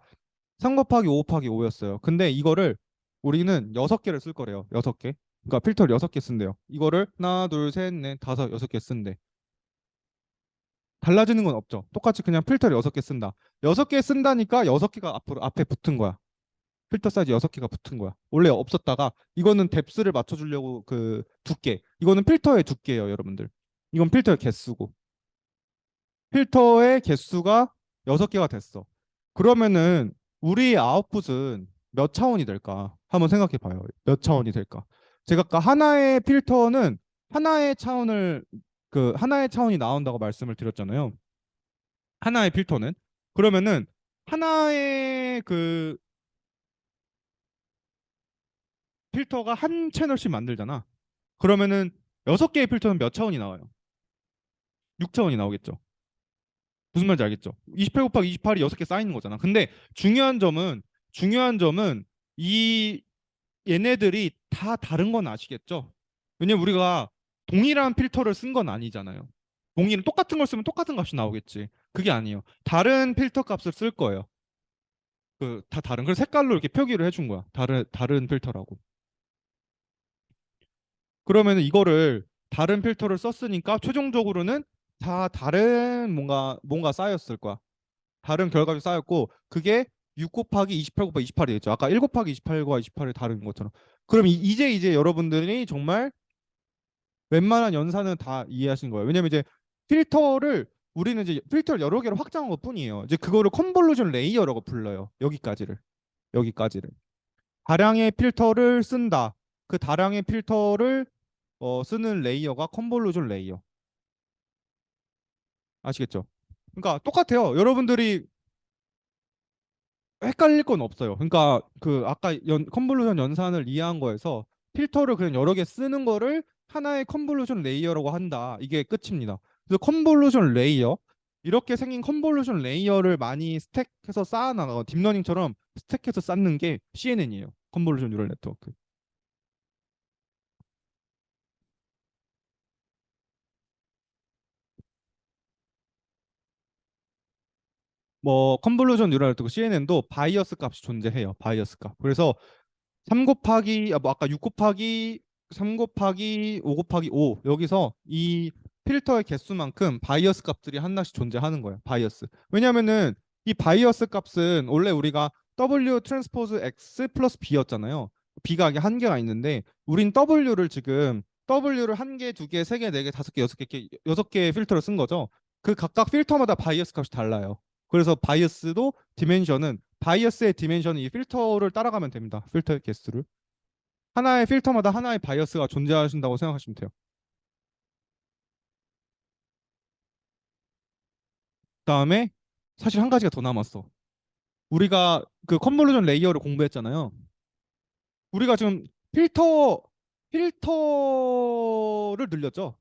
3 곱하기 5 곱하기 5였어요. 근데 이거를 우리는 6개를 쓸 거래요. 6개. 그러니까 필터를 6개 쓴대요. 이거를 하나, 둘, 셋, 넷, 다섯, 6개 쓴대. 달라지는 건 없죠. 똑같이 그냥 필터를 6개 쓴다. 6개 쓴다니까 6개가 앞에 붙은 거야. 필터 사이즈 6개가 붙은 거야. 원래 없었다가 이거는 뎁스를 맞춰주려고 그 두께. 이거는 필터의 두께예요, 여러분들. 이건 필터의 개수고. 필터의 개수가 6개가 됐어. 그러면은 우리의 아웃풋은 몇 차원이 될까? 한번 생각해 봐요. 몇 차원이 될까? 제가 아까 하나의 차원을 하나의 차원이 나온다고 말씀을 드렸잖아요. 하나의 필터는 그러면은 하나의 그 필터가 한 채널씩 만들잖아. 그러면은 6개의 필터는 몇 차원이 나와요? 6차원이 나오겠죠. 무슨 말인지 알겠죠? 28 곱하기 28이 6개 쌓이는 거잖아. 근데 중요한 점은 이 얘네들이 다 다른 건 아시겠죠? 왜냐면 우리가 동일한 필터를 쓴 건 아니잖아요. 동일한 똑같은 걸 쓰면 똑같은 값이 나오겠지. 그게 아니에요. 다른 필터 값을 쓸 거예요. 그 다 다른. 그래서 색깔로 이렇게 표기를 해준 거야. 다른 필터라고. 그러면 이거를 다른 필터를 썼으니까 최종적으로는 다 다른 뭔가 쌓였을 거야. 다른 결과값이 쌓였고 그게 6 곱하기 28 곱하기 28이겠죠. 아까 1 곱하기 28과 28이 다른 것처럼. 그럼 이제 여러분들이 정말 웬만한 연산은 다 이해하신 거예요. 왜냐면 이제 필터를 우리는 이제 필터를 여러 개로 확장한 것뿐이에요. 이제 그거를 컨볼루션 레이어라고 불러요. 여기까지를. 다량의 필터를 쓴다. 그 다량의 필터를 쓰는 레이어가 컨볼루션 레이어. 아시겠죠? 그러니까 똑같아요. 여러분들이 헷갈릴 건 없어요. 그러니까 그 아까 컨볼루션 연산을 이해한 거에서 필터를 그냥 여러 개 쓰는 거를 하나의 컨볼루션 레이어라고 한다. 이게 끝입니다. 그래서 컨볼루션 레이어 이렇게 생긴 컨볼루션 레이어를 많이 스택해서 쌓아나가 딥러닝처럼 스택해서 쌓는 게 CNN이에요. 컨볼루션 뉴럴 네트워크. 뭐 컨볼루션 뉴럴 네트워크 CNN도 바이어스 값이 존재해요. 바이어스 값. 그래서 3 곱하기 뭐 아까 6 곱하기 3 곱하기 5 곱하기 5 여기서 이 필터의 개수만큼 바이어스 값들이 하나씩 존재하는 거예요. 바이어스. 왜냐면은 이 바이어스 값은 원래 우리가 W 트랜스포즈 X 플러스 B였잖아요. B가 이게 한 개가 있는데 우린 W를 한 개, 두 개, 세 개, 네 개, 다섯 개, 여섯 개 필터를 쓴 거죠. 그 각각 필터마다 바이어스 값이 달라요. 그래서 바이어스의 디멘션은 이 필터를 따라가면 됩니다. 필터의 개수를. 하나의 필터마다 하나의 바이어스가 존재하신다고 생각하시면 돼요. 그다음에 사실 한 가지가 더 남았어. 우리가 그 컨볼루션 레이어를 공부했잖아요. 우리가 지금 필터 필터를 늘렸죠.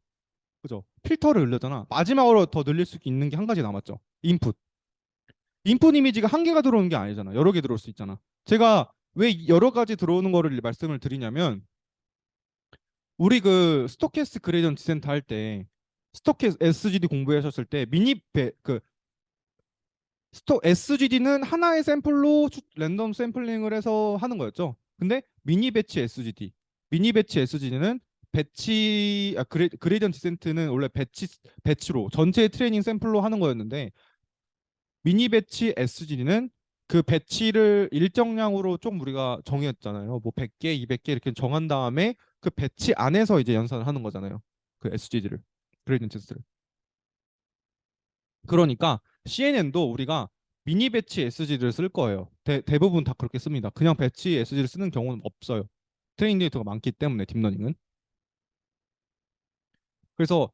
그죠? 필터를 늘렸잖아. 마지막으로 더 늘릴 수 있는 게 한 가지 남았죠. 인풋. 인풋 이미지가 한 개가 들어오는 게 아니잖아. 여러 개 들어올 수 있잖아. 제가 왜 여러 가지 들어오는 거를 말씀을 드리냐면 우리 그 스토캐스트 그레디언트 디센트 할 때 스토캐 SGD 공부하셨을 때 그 스토 SGD는 하나의 샘플로 랜덤 샘플링을 해서 하는 거였죠. 근데 미니 배치 SGD는 그레디언트 디센트는 원래 배치로 전체 트레이닝 샘플로 하는 거였는데 미니 배치 SGD는 그 배치를 일정량으로 좀 우리가 정했잖아요. 뭐 100개, 200개 이렇게 정한 다음에 그 배치 안에서 이제 연산을 하는 거잖아요. 그 SGD를 그레이디언트 를 그러니까 CNN도 우리가 미니 배치 SGD를 쓸 거예요. 대부분 다 그렇게 씁니다. 그냥 배치 SGD를 쓰는 경우는 없어요. 트레이닝 데이터가 많기 때문에 딥러닝은. 그래서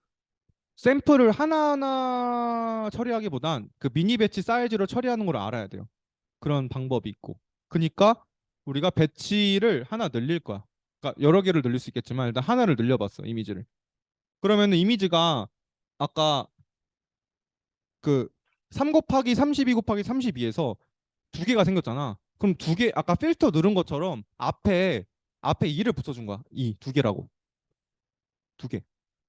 샘플을 하나하나 처리하기보단 그 미니 배치 사이즈로 처리하는 걸 알아야 돼요. 그런 방법이 있고. 그러니까 우리가 배치를 하나 늘릴 거야. 그러니까 여러 개를 늘릴 수 있겠지만 일단 하나를 늘려봤어, 이미지를. 그러면 이미지가 아까 그 3 곱하기 32 곱하기 32에서 두 개가 생겼잖아. 그럼 두 개, 아까 필터 누른 것처럼 앞에 2를 붙여준 거야. 이 두 개라고. 두 개.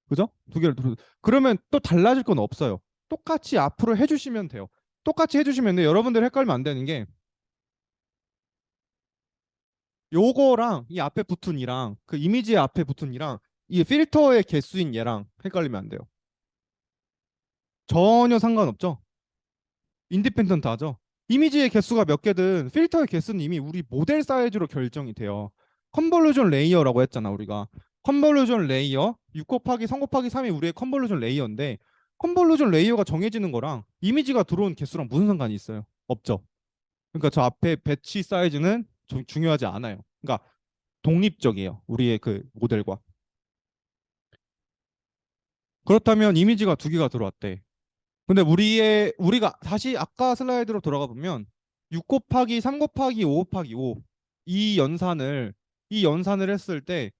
그죠? 두 개를 누르. 그러면 또 달라질 건 없어요. 똑같이 앞으로 해주시면 돼요. 똑같이 해주시면 돼요. 여러분들 헷갈리면 안 되는 게 요거랑 이 앞에 붙은 이랑 그 이미지의 앞에 붙은 이랑 이 필터의 개수인 얘랑 헷갈리면 안 돼요. 전혀 상관없죠. 인디펜던트 하죠. 이미지의 개수가 몇 개든 필터의 개수는 이미 우리 모델 사이즈로 결정이 돼요. 컨볼루션 레이어라고 했잖아, 우리가. 컨볼루션 레이어 6 곱하기 3 곱하기 3이 우리의 컨볼루션 레이어인데 컨볼루션 레이어가 정해지는 거랑 이미지가 들어온 개수랑 무슨 상관이 있어요? 없죠. 그러니까 저 앞에 배치 사이즈는 중요하지 않아요. 그러니까 독립적이에요. 우리의 그 모델과. 그렇다면 이미지가 두 개가 들어왔대. 근데 우리가 다시 아까 슬라이드로 돌아가 보면 6 곱하기 3 곱하기 5 곱하기 5 이 연산을 했을 때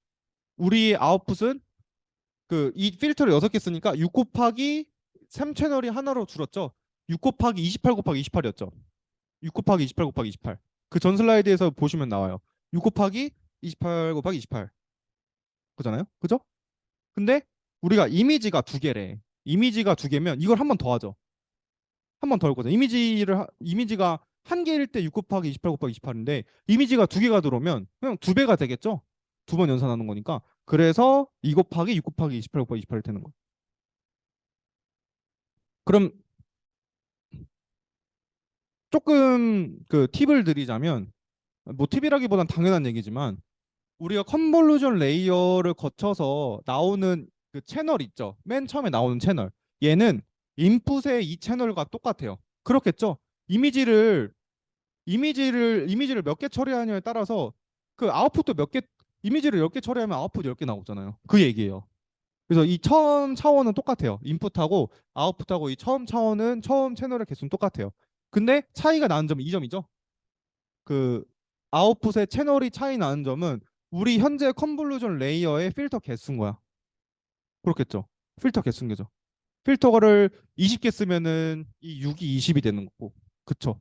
우리의 아웃풋은 그 이 필터를 6개 쓰니까 6 곱하기 3 채널이 하나로 줄었죠. 6 곱하기 28 곱하기 28이었죠. 6 곱하기 28 곱하기 28. 그 전 슬라이드에서 보시면 나와요. 6 곱하기 28 곱하기 28. 그잖아요. 그죠? 근데 우리가 이미지가 두 개래. 이미지가 두 개면 이걸 한 번 더 하죠. 한 번 더 할 거죠. 이미지가 한 개일 때 6 곱하기 28 곱하기 28인데 이미지가 두 개가 들어오면 그냥 두 배가 되겠죠. 두 번 연산하는 거니까. 그래서 2 곱하기 6 곱하기 28 곱하기 28이 되는 거예요. 그럼 조금 그 팁을 드리자면 뭐 팁이라기보단 당연한 얘기지만 우리가 컨볼루션 레이어를 거쳐서 나오는 그 채널 있죠. 맨 처음에 나오는 채널. 얘는 인풋의 이 채널과 똑같아요. 그렇겠죠? 이미지를 몇 개 처리하냐에 따라서 그 아웃풋도 몇 개, 이미지를 10개 처리하면 아웃풋 10개 나오잖아요. 그 얘기예요. 그래서 이 처음 차원은 똑같아요. 인풋하고 아웃풋하고 이 처음 차원은 처음 채널의 개수는 똑같아요. 근데 차이가 나는 점은 이 점이죠. 그 아웃풋의 채널이 차이 나는 점은 우리 현재 컨볼루션 레이어의 필터 개수인 거야. 그렇겠죠. 필터 개수인 거죠. 필터를 20개 쓰면은 이 6이 20이 되는 거고. 그쵸.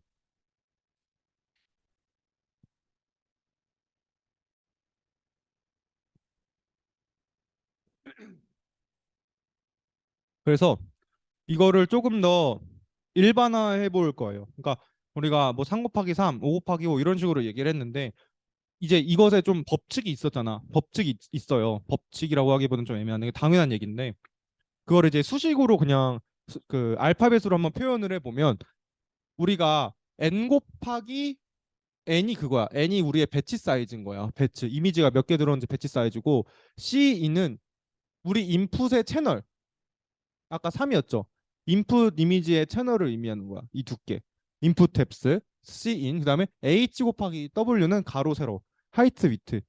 그래서 이거를 조금 더 일반화해 볼 거예요. 그러니까 우리가 뭐 3 곱하기 3, 5 곱하기 5 이런 식으로 얘기를 했는데 이제 이것에 좀 법칙이 있었잖아. 법칙이 있어요. 법칙이라고 하기보다는 좀 애매한데 당연한 얘기인데 그걸 이제 수식으로 그냥 그 알파벳으로 한번 표현을 해보면 우리가 n 곱하기 n이 그거야. n이 우리의 배치 사이즈인 거야. 배치. 이미지가 몇 개 들어오는지 배치 사이즈고 C인은 우리 인풋의 채널. 아까 3이었죠. 인풋 이미지의 채널을 의미하는 거야. 이 두께. 인풋 뎁스, C인. 그다음에 H 곱하기 W는 가로 세로. 하이트 위트.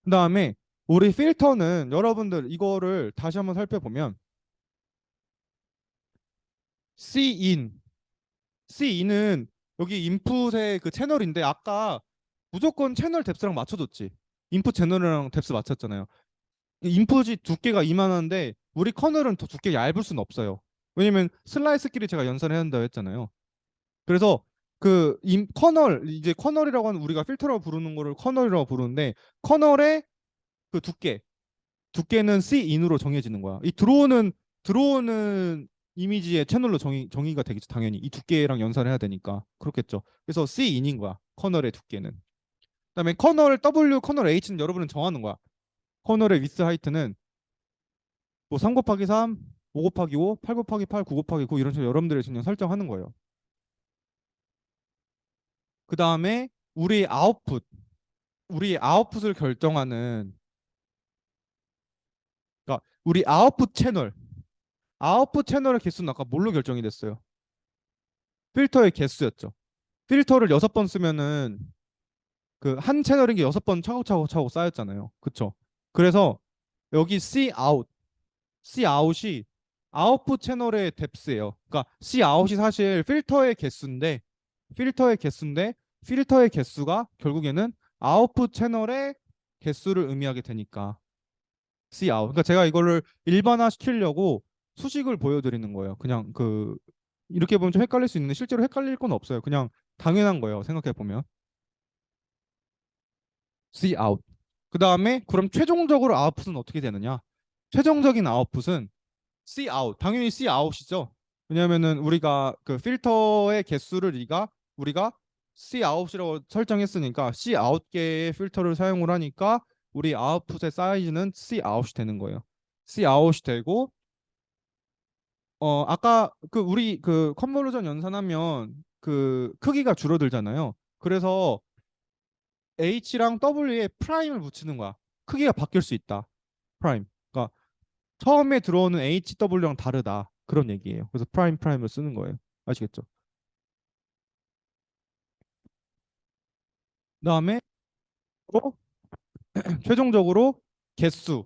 그다음에 우리 필터는 여러분들 이거를 다시 한번 살펴보면 C인. C인은 여기 인풋의 그 채널인데 아까 무조건 채널 뎁스랑 맞춰줬지. 인풋 채널이랑 뎁스 맞췄잖아요. 인풋이 두께가 이만한데 우리 커널은 더 두께가 얇을 수는 없어요. 왜냐면 슬라이스끼리 제가 연산을 해야 한다고 했잖아요. 그래서 그 커널 이제 커널이라고 하는 우리가 필터라고 부르는 거를 커널이라고 부르는데 커널의 그 두께는 C인으로 정해지는 거야. 이 들어오는 이미지의 채널로 정의가 되겠죠. 당연히 이 두께랑 연산을 해야 되니까 그렇겠죠. 그래서 C인인 거야. 커널의 두께는. 그다음에 커널 W, 커널 H는 여러분은 정하는 거야. 커널의 위스 하이트는 뭐 3 곱하기 3, 5 곱하기 5, 8 곱하기 8, 9 곱하기 9 이런 식으로 여러분들이 그냥 설정하는 거예요. 그 다음에 우리 아웃풋을 결정하는 그러니까 우리 아웃풋 채널의 개수는 아까 뭘로 결정이 됐어요? 필터의 개수였죠. 필터를 6번 쓰면은 그 한 채널인 게 6번 차곡차곡 쌓였잖아요. 그쵸? 그래서 여기 C 아웃이 아웃풋 채널의 뎁스예요. 그러니까 C 아웃이 사실 필터의 개수인데 필터의 개수가 결국에는 아웃풋 채널의 개수를 의미하게 되니까 C 아웃. 그러니까 제가 이거를 일반화 시키려고 수식을 보여드리는 거예요. 그냥 그 이렇게 보면 좀 헷갈릴 수 있는데 실제로 헷갈릴 건 없어요. 그냥 당연한 거예요. 생각해 보면 C 아웃. 그 다음에 그럼 최종적으로 아웃풋은 어떻게 되느냐? 최종적인 아웃풋은 C 아웃. 당연히 C 아웃이죠. 왜냐면은 우리가 그 필터의 개수를 우리가 C 아웃이라고 설정했으니까 C 아웃 개의 필터를 사용을 하니까 우리 아웃풋의 사이즈는 C 아웃이 되는 거예요. C 아웃이 되고 아까 그 우리 그 컨볼루션 연산하면 그 크기가 줄어들잖아요. 그래서 H랑 W에 프라임을 붙이는 거야. 크기가 바뀔 수 있다. 프라임. 그러니까 처음에 들어오는 HW랑 다르다. 그런 얘기예요. 그래서 프라임을 쓰는 거예요. 아시겠죠? 그다음에 또 최종적으로 개수.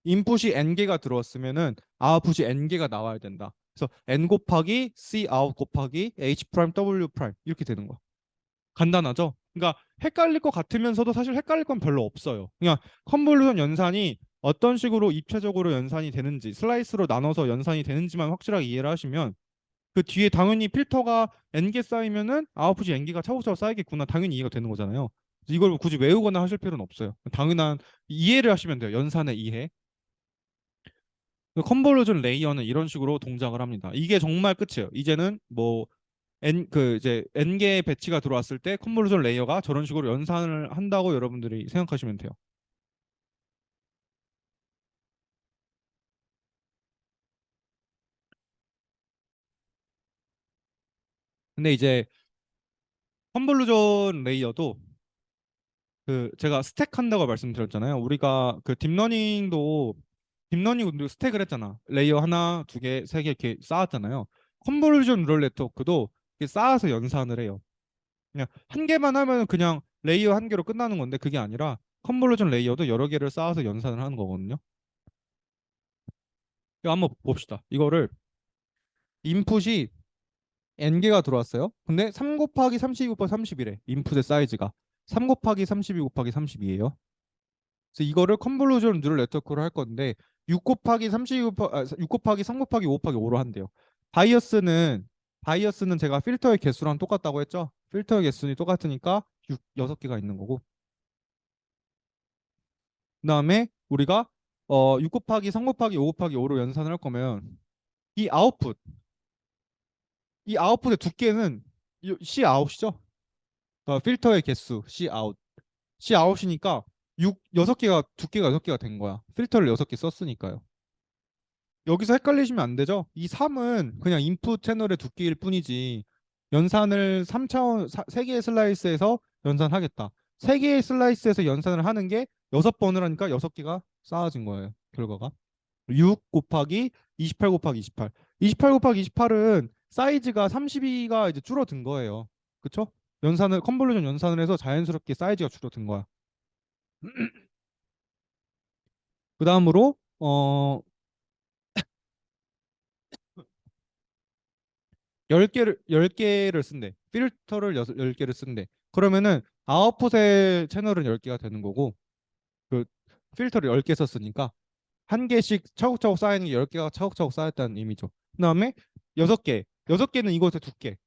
인풋이 n개가 들어왔으면은 아웃풋이 n개가 나와야 된다. 그래서 n 곱하기 c 아웃 곱하기 h 프라임 w 프라임 이렇게 되는 거야. 간단하죠? 그러니까 헷갈릴 것 같으면서도 사실 헷갈릴 건 별로 없어요. 그냥 컨볼루션 연산이 어떤 식으로 입체적으로 연산이 되는지, 슬라이스로 나눠서 연산이 되는지만 확실하게 이해를 하시면 그 뒤에 당연히 필터가 n개 쌓이면은 아웃풋이 n개가 차곡차곡 쌓이겠구나 당연히 이해가 되는 거잖아요. 이걸 굳이 외우거나 하실 필요는 없어요. 당연한 이해를 하시면 돼요. 연산의 이해. 컨볼루션 레이어는 이런 식으로 동작을 합니다. 이게 정말 끝이에요. 이제는 뭐 이제 n개의 배치가 들어왔을 때 컨볼루션 레이어가 저런 식으로 연산을 한다고 여러분들이 생각하시면 돼요. 근데 이제 컨볼루션 레이어도 그 제가 스택 한다고 말씀드렸잖아요. 우리가 그 딥러닝도 스택을 했잖아. 레이어 하나, 두 개, 세 개 이렇게 쌓았잖아요. 컨볼루션 뉴럴 네트워크도 이렇게 쌓아서 연산을 해요. 그냥 한 개만 하면 그냥 레이어 한 개로 끝나는 건데 그게 아니라 컨볼루션 레이어도 여러 개를 쌓아서 연산을 하는 거거든요. 이거 한번 봅시다. 이거를 인풋이 n개가 들어왔어요. 근데 3 곱하기 32 곱하기 31에 인풋의 사이즈가 3 곱하기 32 곱하기 32예요. 그래서 이거를 컨볼루션 뉴럴 네트워크로 할 건데 6 곱하기 32 6 곱하기 3 곱하기 5 곱하기 5로 한대요. 바이어스는 바이어스는 제가 필터의 개수랑 똑같다고 했죠. 필터의 개수는 똑같으니까 6개가 있는 거고. 그다음에 우리가 6 곱하기 3 곱하기 5 곱하기 5로 연산을 할 거면 이 아웃풋 이 아웃풋의 두께는 C 아웃이죠. 필터의 개수 C 아웃 C 아웃이니까 6개가 두께가 6개가 된 거야. 필터를 6개 썼으니까요. 여기서 헷갈리시면 안 되죠. 이 3은 그냥 인풋 채널의 두께일 뿐이지 연산을 3차원 3개의 슬라이스에서 연산하겠다. 3개의 슬라이스에서 연산을 하는 게 6번을 하니까 6개가 쌓아진 거예요. 결과가. 6 곱하기 28 곱하기 28. 28 곱하기 28은 사이즈가 32가 이제 줄어든 거예요. 그쵸? 연산을 컨볼루션 연산을 해서 자연스럽게 사이즈가 줄어든 거야. 그 다음으로 10개를 쓴대. 필터를 10개를 쓴대. 그러면은 아웃풋의 채널은 10개가 되는 거고 그 필터를 10개 썼으니까 한 개씩 차곡차곡 쌓이는 게 10개가 차곡차곡 쌓였다는 의미죠. 그다음에 6개. 6개는 이것의 두께.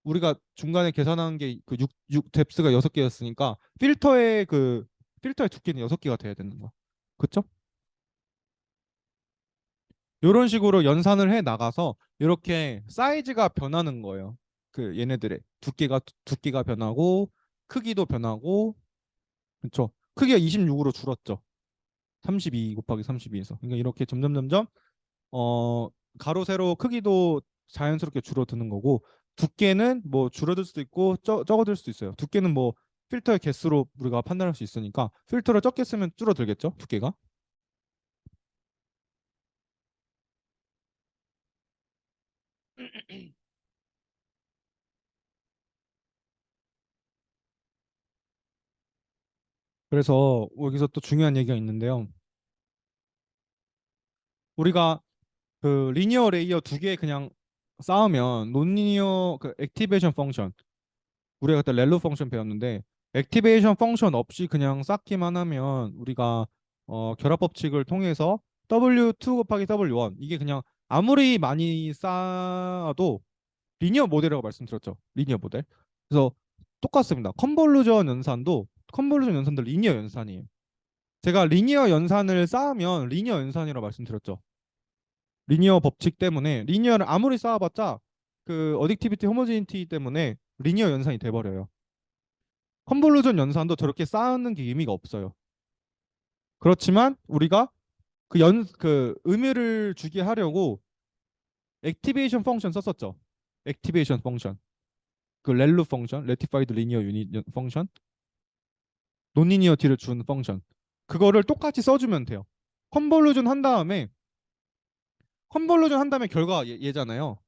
우리가 중간에 계산한 게 그 6 뎁스가 6개였으니까 필터의 두께는 6개가 돼야 되는 거야. 그쵸? 이런 식으로 연산을 해 나가서 이렇게 사이즈가 변하는 거예요. 그 얘네들의 두께가 변하고 크기도 변하고 그렇죠. 크기가 26으로 줄었죠. 32 곱하기 32에서. 그러니까 이렇게 점점 어 가로 세로 크기도 자연스럽게 줄어드는 거고 두께는 뭐 줄어들 수도 있고 적어들 수도 있어요. 두께는 뭐 필터의 개수로 우리가 판단할 수 있으니까 필터를 적게 쓰면 줄어들겠죠, 두께가. 그래서 여기서 또 중요한 얘기가 있는데요. 우리가 그 리니어 레이어 2개 그냥 쌓으면 논리니어 그 액티베이션 펑션 우리가 그때 렐로 펑션 배웠는데 액티베이션 펑션 없이 그냥 쌓기만 하면 우리가 결합 법칙을 통해서 W2 곱하기 W1 이게 그냥 아무리 많이 쌓아도 리니어 모델이라고 말씀드렸죠. 리니어 모델. 그래서 똑같습니다. 컨볼루션 연산도 리니어 연산이에요. 제가 리니어 연산을 쌓으면 리니어 연산이라고 말씀드렸죠. 리니어 법칙 때문에 리니어를 아무리 쌓아봤자 그 어딕티비티 호모지니티 때문에 리니어 연산이 돼버려요. 컨볼루션 연산도 저렇게 쌓는 게 의미가 없어요. 그렇지만 우리가 그 의미를 주게 하려고 액티베이션 펑션 썼었죠. 액티베이션 펑션. 그 렐루 펑션, 레티파이드 리니어 유닛 펑션, 논리니어티를 준 펑션. 그거를 똑같이 써주면 돼요. 컨볼루션 한 다음에 컨볼루션 한 다음에 결과가 얘잖아요.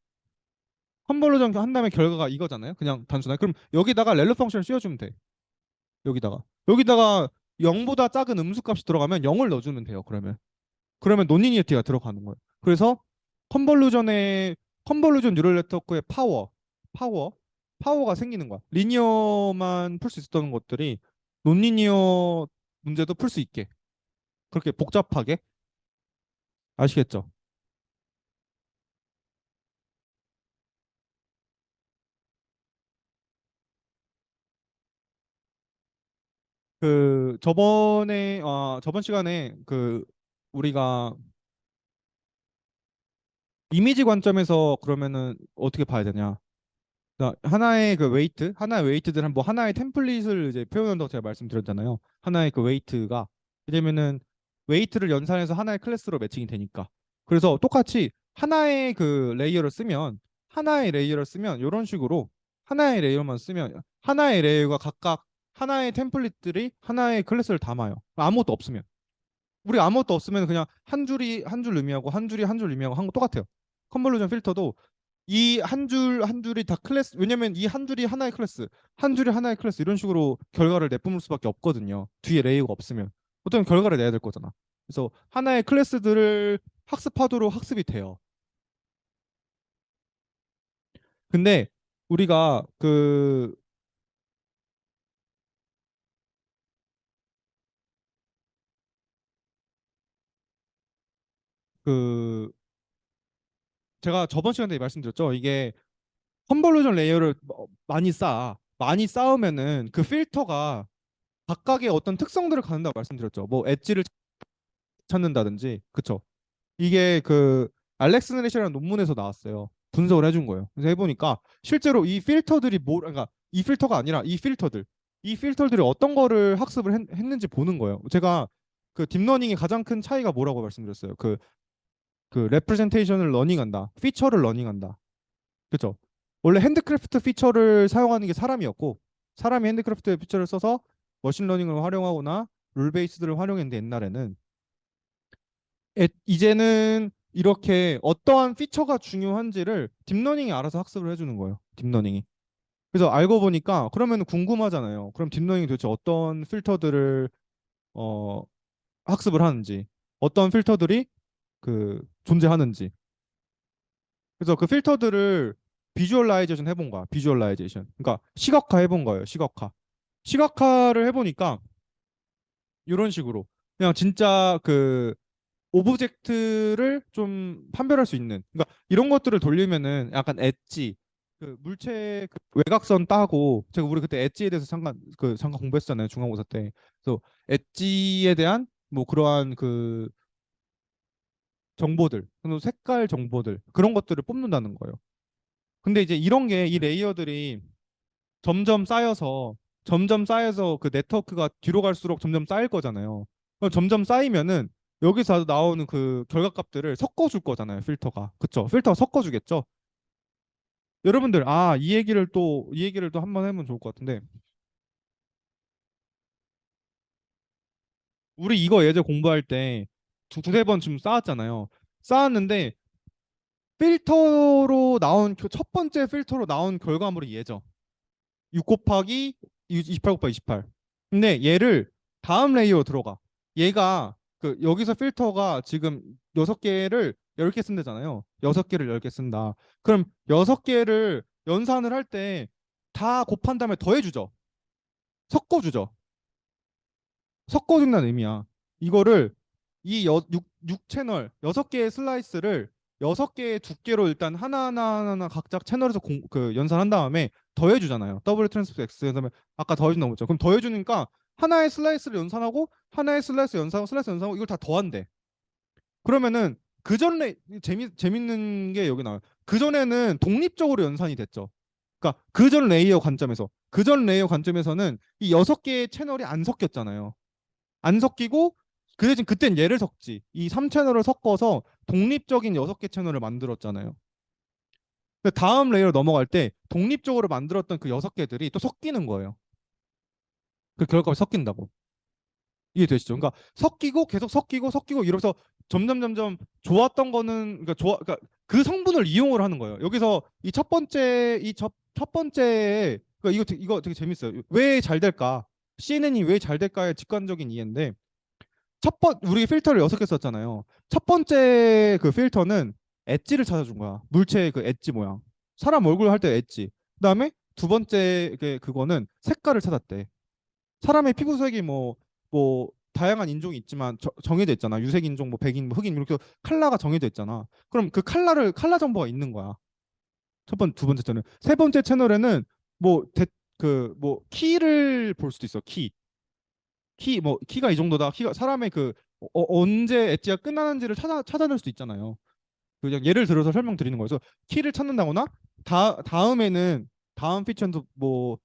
컨볼루션 한 다음에 결과가 이거잖아요. 그냥 단순하게. 그럼 여기다가 렐루 펑션을 씌워주면 돼. 여기다가 0보다 작은 음수값이 들어가면 0을 넣어주면 돼요. 그러면 논리니어티가 들어가는 거예요. 그래서 컨볼루전의 컨볼루전 뉴럴 네트워크의 파워, 파워가 생기는 거야. 리니어만 풀 수 있었던 것들이 논리니어 문제도 풀 수 있게 그렇게 복잡하게 아시겠죠? 그 저번 시간에 그 우리가 이미지 관점에서 그러면은 어떻게 봐야 되냐? 그러니까 하나의 웨이트들 뭐 하나의 템플릿을 이제 표현한다고 제가 말씀드렸잖아요. 하나의 그 웨이트가 왜냐면은 웨이트를 연산해서 하나의 클래스로 매칭이 되니까. 그래서 똑같이 하나의 레이어를 쓰면 이런 식으로 하나의 레이어만 쓰면 하나의 레이어가 각각 하나의 템플릿들이 하나의 클래스를 담아요. 아무것도 없으면. 우리 아무것도 없으면 그냥 한 줄이 한 줄 의미하고 한 줄이 한 줄 의미하고 한 거 똑같아요. 컨볼루션 필터도 이 한 줄 한 줄이 다 클래스 왜냐면 이 한 줄이 하나의 클래스 한 줄이 하나의 클래스 이런 식으로 결과를 내뿜을 수밖에 없거든요. 뒤에 레이어가 없으면 어떤 결과를 내야 될 거잖아. 그래서 하나의 클래스들을 학습하도록 학습이 돼요. 근데 우리가 그 제가 저번 시간에 말씀드렸죠. 이게 컨볼루션 레이어를 많이 쌓으면은 그 필터가 각각의 어떤 특성들을 갖는다고 말씀드렸죠. 뭐 엣지를 찾는다든지, 그쵸? 이게 그 알렉스 네리시라는 논문에서 나왔어요. 분석을 해준 거예요. 그래서 해보니까 실제로 이 필터들이 그러니까 이 필터가 아니라 이 필터들이 어떤 거를 학습을 했는지 보는 거예요. 제가 그 딥러닝의 가장 큰 차이가 뭐라고 말씀드렸어요. 그 레프레젠테이션을 러닝한다, 피처를 러닝한다, 그쵸? 원래 핸드크래프트 피처를 사용하는 게 사람이었고 사람이 핸드크래프트 피처를 써서 머신러닝을 활용하거나 룰 베이스들을 활용했는데 옛날에는 이제는 이렇게 어떠한 피처가 중요한지를 딥러닝이 알아서 학습을 해주는 거예요. 딥러닝이. 그래서 알고 보니까 그러면 궁금하잖아요. 그럼 딥러닝이 도대체 어떤 필터들을 어, 학습을 하는지, 어떤 필터들이 그 존재하는지. 그래서 그 필터들을 비주얼라이제이션 해본 거야. 비주얼라이제이션. 그러니까 시각화 해본 거예요. 시각화. 시각화를 해보니까 이런 식으로 그냥 진짜 그 오브젝트를 좀 판별할 수 있는 그러니까 이런 것들을 돌리면은 약간 엣지 그 물체 그 외곽선 따고 제가 우리 그때 엣지에 대해서 잠깐 공부했었잖아요 중간고사 때 그래서 엣지에 대한 뭐 그러한 그 정보들 그리고 색깔 정보들 그런 것들을 뽑는다는 거예요 근데 이제 이런 게 이 레이어들이 점점 쌓여서 그 네트워크가 뒤로 갈수록 점점 쌓일 거잖아요. 그럼 점점 쌓이면은 여기서 나오는 그 결과값들을 섞어줄 거잖아요. 필터가. 그쵸? 필터가 섞어주겠죠? 여러분들, 이 얘기를 또 한번 해보면 좋을 것 같은데, 우리 이거 예제 공부할 때 두세 번 지금 쌓았잖아요. 쌓았는데, 첫 번째 필터로 나온 결과물이 얘죠. 6 곱하기 28 곱하기 28. 근데 얘를 다음 레이어로 들어가. 얘가 그 여기서 필터가 지금 6개를 10개 쓴다잖아요. 6개를 10개 쓴다. 그럼 6개를 연산을 할 때 다 곱한 다음에 더해주죠. 섞어주죠. 섞어준다는 의미야. 이거를 이 6채널 6개의 슬라이스를 6개의 두께로 일단 하나하나 각각 채널에서 연산한 다음에 더해주잖아요. 더블 트랜스포즈 X 그다음에 아까 더해준다고 했죠. 그럼 더해주니까 하나의 슬라이스를 연산하고 하나의 슬라이스 연산하고 이걸 다 더한대. 그러면은 재밌는 게 여기 나와요. 그전에는 독립적으로 연산이 됐죠. 그러니까 그 전 레이어 관점에서는 이 6개의 채널이 안 섞였잖아요. 안 섞이고 그 대신 그땐 얘를 섞지. 이 3채널을 섞어서 독립적인 6개 채널을 만들었잖아요. 근데 다음 레이어로 넘어갈 때 독립적으로 만들었던 그 6개들이 또 섞이는 거예요. 그 결과가 섞인다고. 이해되시죠? 그러니까 섞이고 계속 섞이고 이러면서 점점 좋았던 거는 그러니까 그 성분을 이용을 하는 거예요. 여기서 첫 번째 그러니까 이거 되게 재밌어요. 왜 잘 될까? CNN이 왜 잘 될까의 직관적인 이해인데 우리 필터를 6개 썼잖아요. 첫 번째 그 필터는 엣지를 찾아준 거야. 물체의 그 엣지 모양. 사람 얼굴 할 때 엣지. 그다음에 두 번째 그거는 색깔을 찾았대. 사람의 피부색이 뭐 다양한 인종이 있지만 정해져 있잖아. 유색 인종, 뭐 백인, 뭐 흑인 이렇게 컬러가 정해져 있잖아. 그럼 그 컬러 정보가 있는 거야. 두 번째 채널. 세 번째 채널에는 뭐 뭐 키를 볼 수도 있어. 뭐 키가 이 정도다. 키가 사람의 언제 엣지가 끝나는지를 찾아낼 수도 있잖아요. 그냥 예를 들어서 설명드리는 거예요. 그래서 키를 찾는다거나 다음 피처는 뭐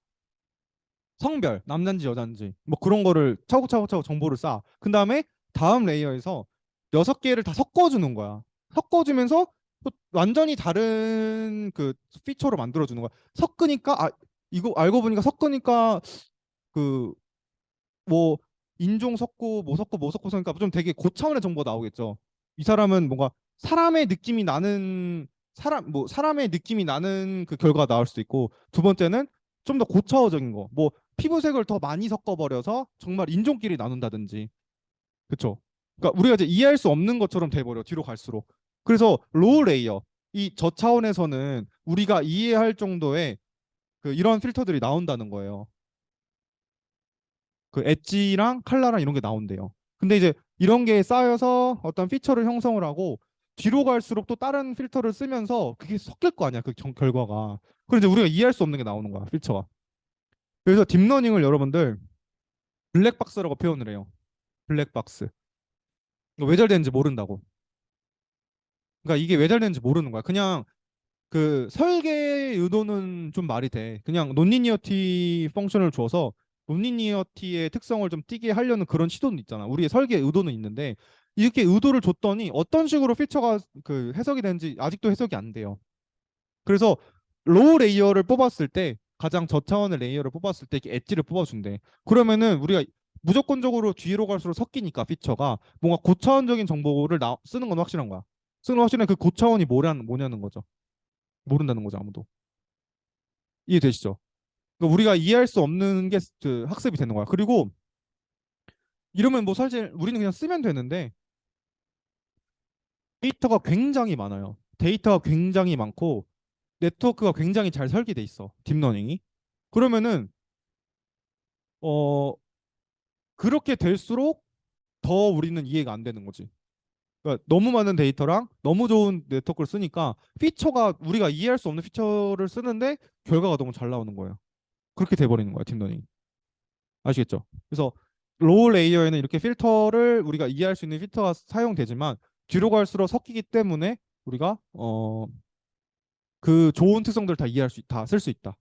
성별, 남잔지 여잔지 뭐 그런 거를 차곡차곡 정보를 쌓아. 그 다음에 다음 레이어에서 6개를 다 섞어주는 거야. 섞어주면서 또 완전히 다른 그 피처로 만들어주는 거야. 섞으니까 이거 알고 보니까 섞으니까 그 뭐 인종 섞고 뭐 섞고 섞으니까 좀 되게 고차원의 정보가 나오겠죠. 이 사람은 뭔가 사람의 느낌이 나는 그 결과가 나올 수도 있고, 두 번째는 좀 더 고차원적인 거. 뭐 피부색을 더 많이 섞어버려서 정말 인종끼리 나눈다든지. 그쵸? 그러니까 우리가 이제 이해할 수 없는 것처럼 돼버려 뒤로 갈수록. 그래서 로우 레이어, 이 저차원에서는 우리가 이해할 정도의 이런 필터들이 나온다는 거예요. 그 엣지랑 컬러랑 이런 게 나온대요. 근데 이제 이런 게 쌓여서 어떤 피처를 형성을 하고 뒤로 갈수록 또 다른 필터를 쓰면서 그게 섞일 거 아니야, 결과가. 그래서 이제 우리가 이해할 수 없는 게 나오는 거야, 필터가. 그래서 딥러닝을 여러분들 블랙박스라고 표현을 해요. 블랙박스. 왜 잘 되는지 모른다고. 그러니까 이게 왜 잘 되는지 모르는 거야. 그냥 그 설계 의도는 좀 말이 돼. 그냥 논리니어티 펑션을 줘서 논리니어티의 특성을 좀 띄게 하려는 그런 시도는 있잖아. 우리의 설계 의도는 있는데 이렇게 의도를 줬더니 어떤 식으로 피처가 해석이 되는지 아직도 해석이 안 돼요. 그래서 로우 레이어를 뽑았을 때, 가장 저차원의 레이어를 뽑았을 때 이렇게 엣지를 뽑아준대. 그러면은 우리가 무조건적으로 뒤로 갈수록 섞이니까 피처가 뭔가 고차원적인 정보를 쓰는 건 확실한 거야. 쓰는 건 확실한 그 고차원이 뭐냐는 거죠. 모른다는 거죠, 아무도. 이해되시죠? 그러니까 우리가 이해할 수 없는 게 학습이 되는 거야. 그리고 이러면 뭐 사실 우리는 그냥 쓰면 되는데 데이터가 굉장히 많아요. 데이터가 굉장히 많고 네트워크가 굉장히 잘 설계돼 있어. 딥러닝이. 그러면은 어 그렇게 될수록 더 우리는 이해가 안 되는 거지. 그러니까 너무 많은 데이터랑 너무 좋은 네트워크를 쓰니까 피처가 우리가 이해할 수 없는 피처를 쓰는데 결과가 너무 잘 나오는 거예요. 그렇게 돼버리는 거야, 딥러닝. 아시겠죠? 그래서 로우 레이어에는 이렇게 필터를 우리가 이해할 수 있는 필터가 사용되지만 뒤로 갈수록 섞이기 때문에 우리가 그 좋은 특성들을 다 이해할 다 쓸 수 있다.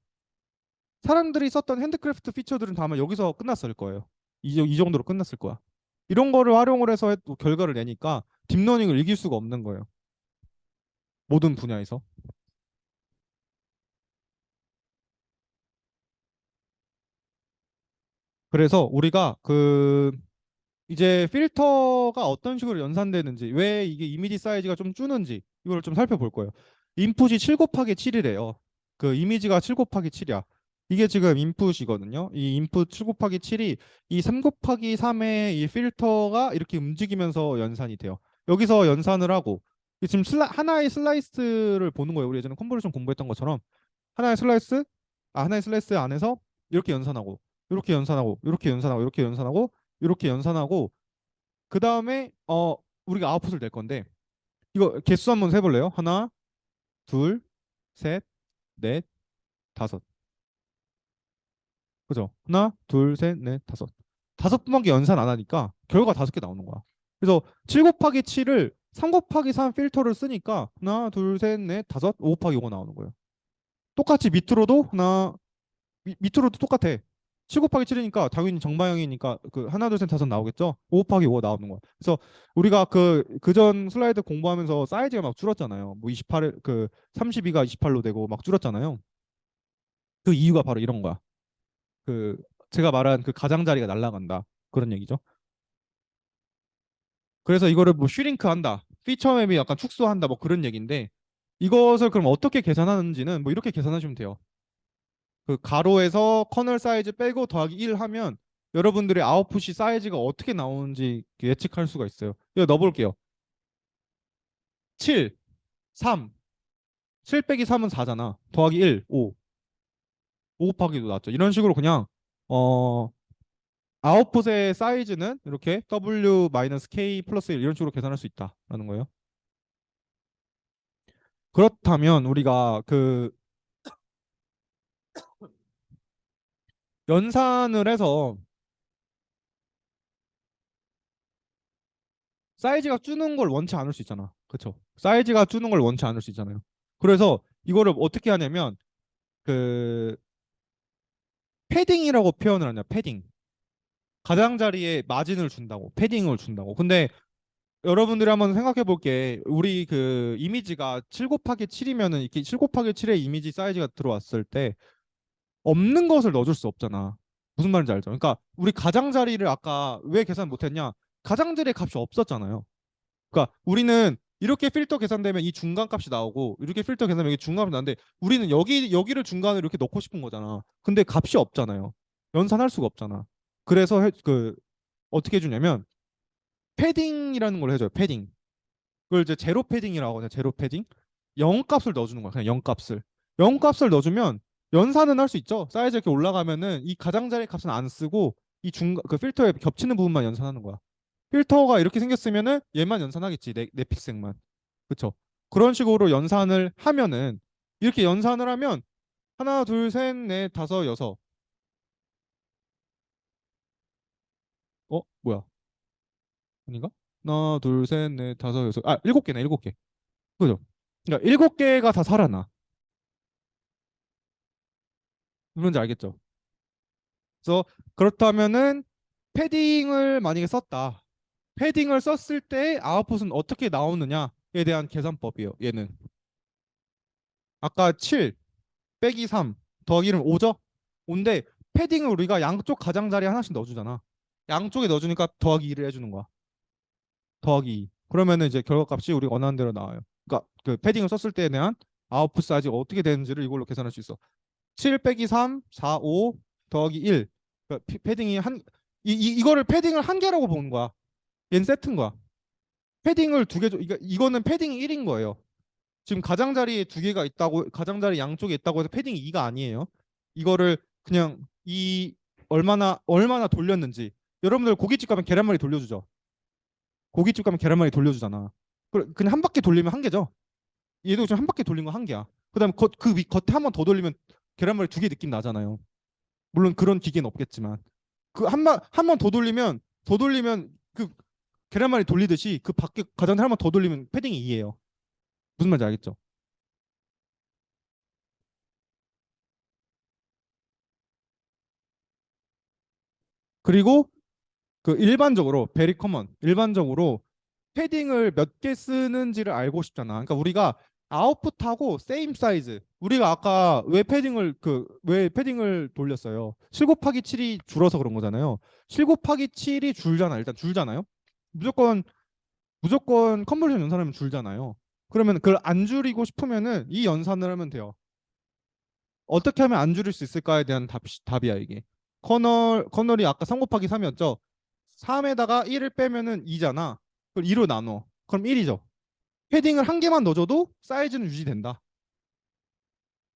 사람들이 썼던 핸드크래프트 피처들은 다 아마 여기서 끝났을 거예요. 이 정도로 끝났을 거야. 이런 거를 활용을 해서 또 결과를 내니까 딥러닝을 이길 수가 없는 거예요. 모든 분야에서. 그래서 우리가 이제 필터가 어떤 식으로 연산되는지, 왜 이게 이미지 사이즈가 좀 주는지 이걸 좀 살펴볼 거예요. 인풋이 7 곱하기 7이래요. 그 이미지가 7 곱하기 7이야. 이게 지금 인풋이거든요. 이 인풋 7 곱하기 7이 이 3 곱하기 3의 이 필터가 이렇게 움직이면서 연산이 돼요. 여기서 연산을 하고 지금 하나의 슬라이스를 보는 거예요. 우리 예전에 컨볼루션 공부했던 것처럼 하나의 슬라이스, 하나의 슬라이스 안에서 이렇게 연산하고, 이렇게 연산하고, 이렇게 연산하고, 이렇게 연산하고, 이렇게 연산하고, 그 다음에 우리가 아웃풋을 낼 건데 이거 개수 한번 세볼래요? 하나, 둘, 셋, 넷, 다섯. 그죠? 하나, 둘, 셋, 넷, 다섯. 다섯 번밖에 연산 안 하니까 결과 5개 나오는 거야. 그래서 7 곱하기 7을 3 곱하기 3 필터를 쓰니까 하나, 둘, 셋, 넷, 다섯, 5 곱하기 5가 나오는 거예요. 똑같이 밑으로도 똑같아. 7 곱하기 7이니까 당연히 정방향이니까 하나 둘 셋 다섯 나오겠죠. 5 곱하기 5가 나오는 거야. 그래서 우리가 그전 슬라이드 공부하면서 사이즈가 막 줄었잖아요. 뭐 28, 32가 28로 되고 막 줄었잖아요. 그 이유가 바로 이런 거야. 그 제가 말한 그 가장자리가 날아간다. 그런 얘기죠. 그래서 이거를 뭐 슈링크 한다. 피처 맵이 약간 축소한다. 뭐 그런 얘기인데 이것을 그럼 어떻게 계산하는지는 뭐 이렇게 계산하시면 돼요. 그 가로에서 커널 사이즈 빼고 더하기 1 하면 여러분들의 아웃풋이 사이즈가 어떻게 나오는지 예측할 수가 있어요. 이거 넣어볼게요. 7. 3. 7 빼기 3은 4잖아. 더하기 1, 5. 5 곱하기도 나왔죠. 이런 식으로 그냥 어 아웃풋의 사이즈는 이렇게 W-K 플러스 1 이런 식으로 계산할 수 있다라는 거예요. 그렇다면 우리가 그 연산을 해서 사이즈가 주는 걸 원치 않을 수 있잖아. 그렇죠? 사이즈가 주는 걸 원치 않을 수 있잖아요. 그래서 이거를 어떻게 하냐면 그 패딩이라고 표현을 하냐. 패딩. 가장자리에 마진을 준다고. 패딩을 준다고. 근데 여러분들이 한번 생각해 볼게. 우리 그 이미지가 7 곱하기 7이면은 이렇게 7 곱하기 7의 이미지 사이즈가 들어왔을 때 없는 것을 넣어줄 수 없잖아. 무슨 말인지 알죠? 그러니까 우리 가장자리를 아까 왜 계산 못했냐? 가장자리의 값이 없었잖아요. 그러니까 우리는 이렇게 필터 계산되면 이 중간 값이 나오고 이렇게 필터 계산되면 이게 중간이 나오는데 우리는 여기를 중간으로 이렇게 넣고 싶은 거잖아. 근데 값이 없잖아요. 연산할 수가 없잖아. 그래서 그 어떻게 해주냐면 패딩이라는 걸 해줘요. 패딩. 그걸 이제 제로 패딩이라고 하냐. 제로 패딩. 0 값을 넣어주는 거야. 그냥 0 값을. 0 값을 넣어주면 연산은 할 수 있죠. 사이즈 이렇게 올라가면은 이 가장자리 값은 안 쓰고 이 중간 그 필터에 겹치는 부분만 연산하는 거야. 필터가 이렇게 생겼으면은 얘만 연산하겠지. 내 픽색만. 그쵸? 그런 식으로 연산을 하면은 이렇게 연산을 하면 하나, 둘, 셋, 넷, 다섯, 여섯. 뭐야? 아닌가? 하나, 둘, 셋, 넷, 다섯, 여섯. 아, 7개네, 7개. 그죠? 그러니까 7개가 다 살아나. 뭔지 알겠죠? 그래서 그렇다면은 패딩을 만약에 썼다. 패딩을 썼을 때 아웃풋은 어떻게 나오느냐에 대한 계산법이에요. 얘는 아까 7 빼기 3 더하기 1은 5죠? 5인데 패딩을 우리가 양쪽 가장자리에 하나씩 넣어주잖아. 양쪽에 넣어주니까 더하기 2를 해주는 거야. 더하기 2. 그러면은 이제 결과값이 우리가 원하는 대로 나와요. 그러니까 그 패딩을 썼을 때에 대한 아웃풋 사이즈가 어떻게 되는지를 이걸로 계산할 수 있어. 7 빼기 3, 4, 5 더하기 1. 그러니까 패딩이 이거를 패딩을 한 개라고 보는 거야. 얘는 세트인 거야. 패딩을 두 개, 이거는 패딩이 1인 거예요. 지금 가장자리에 두 개가 있다고, 가장자리 양쪽에 있다고 해서 패딩이 2가 아니에요. 이거를 그냥 얼마나 돌렸는지. 여러분들 고깃집 가면 계란말이 돌려주죠. 고깃집 가면 계란말이 돌려주잖아. 그냥 한 바퀴 돌리면 한 개죠. 얘도 지금 한 바퀴 돌린 거 한 개야. 그다음에 겉에 한 번 더 돌리면 계란말이 두 개 느낌 나잖아요. 물론 그런 기계는 없겠지만 그 한 번 더 돌리면 그 계란말이 돌리듯이 그 밖에 가장자리 한 번 더 돌리면 패딩이 2예요. 무슨 말인지 알겠죠? 그리고 그 일반적으로 베리 커먼 일반적으로 패딩을 몇 개 쓰는지를 알고 싶잖아. 그러니까 우리가 아웃풋하고 세임 사이즈. 우리가 아까 왜 패딩을 돌렸어요? 7 곱하기 7이 줄어서 그런 거잖아요. 7 곱하기 7이 줄잖아. 일단 줄잖아요. 무조건 무조건 컨버전 연산하면 줄잖아요. 그러면 그걸 안 줄이고 싶으면은 이 연산을 하면 돼요. 어떻게 하면 안 줄일 수 있을까에 대한 답이야 이게. 커널이 아까 3 곱하기 3이었죠. 3에다가 1을 빼면은 2잖아. 그걸 2로 나눠. 그럼 1이죠. 패딩을 한 개만 넣어줘도 사이즈는 유지된다.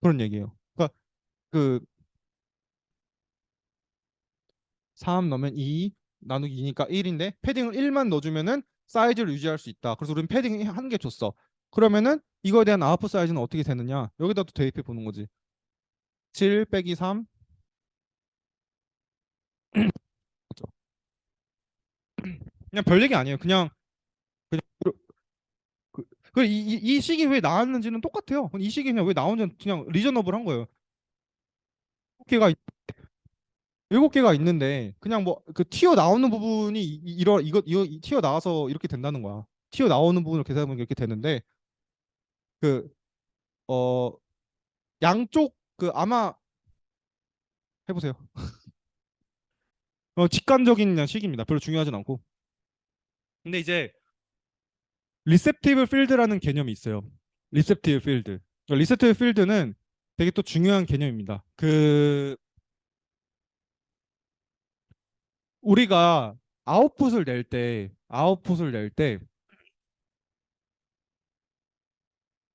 그런 얘기예요. 그러니까 그 3 넣으면 2 나누기 2니까 1인데 패딩을 1만 넣어주면은 사이즈를 유지할 수 있다. 그래서 우리는 패딩 한 개 줬어. 그러면은 이거에 대한 아웃풋 사이즈는 어떻게 되느냐? 여기다 또 대입해 보는 거지. 7 빼기 3. 그냥 별 얘기 아니에요. 그냥 그, 이 식이 왜 나왔는지는 똑같아요. 이 식이 그냥 왜 나오는지 그냥 리저너블한 거예요. 7개가 7개가 있는데 그냥 뭐 그 튀어 나오는 부분이 이거 튀어 나와서 이렇게 된다는 거야. 튀어 나오는 부분을 계산해 보면 이렇게 되는데 그 어 양쪽 그 아마 해보세요. 직관적인 그냥 식입니다. 별로 중요하진 않고. 근데 이제 리셉티브 필드라는 개념이 있어요. 리셉티브 필드. 리셉티브 필드는 되게 또 중요한 개념입니다. 그 우리가 아웃풋을 낼 때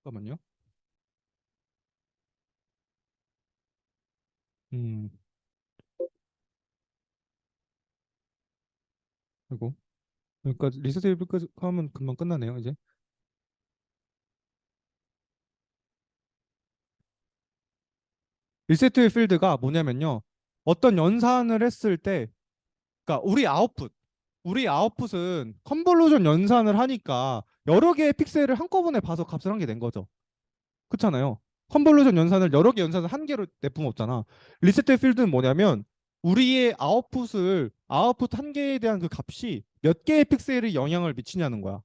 잠깐만요. 음, 그리고 여기까지 리셋 테이블까지 하면 금방 끝나네요, 이제. 리셋 필드가 뭐냐면요. 어떤 연산을 했을 때, 그러니까 우리 아웃풋은 컨볼루션 연산을 하니까 여러 개의 픽셀을 한꺼번에 봐서 값을 한 게 된 거죠. 그렇잖아요. 컨볼루션 연산을 여러 개 연산을 한 개로 내뿜 없잖아. 리셋 필드는 뭐냐면 우리의 아웃풋 한 개에 대한 그 값이 몇 개의 픽셀이 영향을 미치냐는 거야.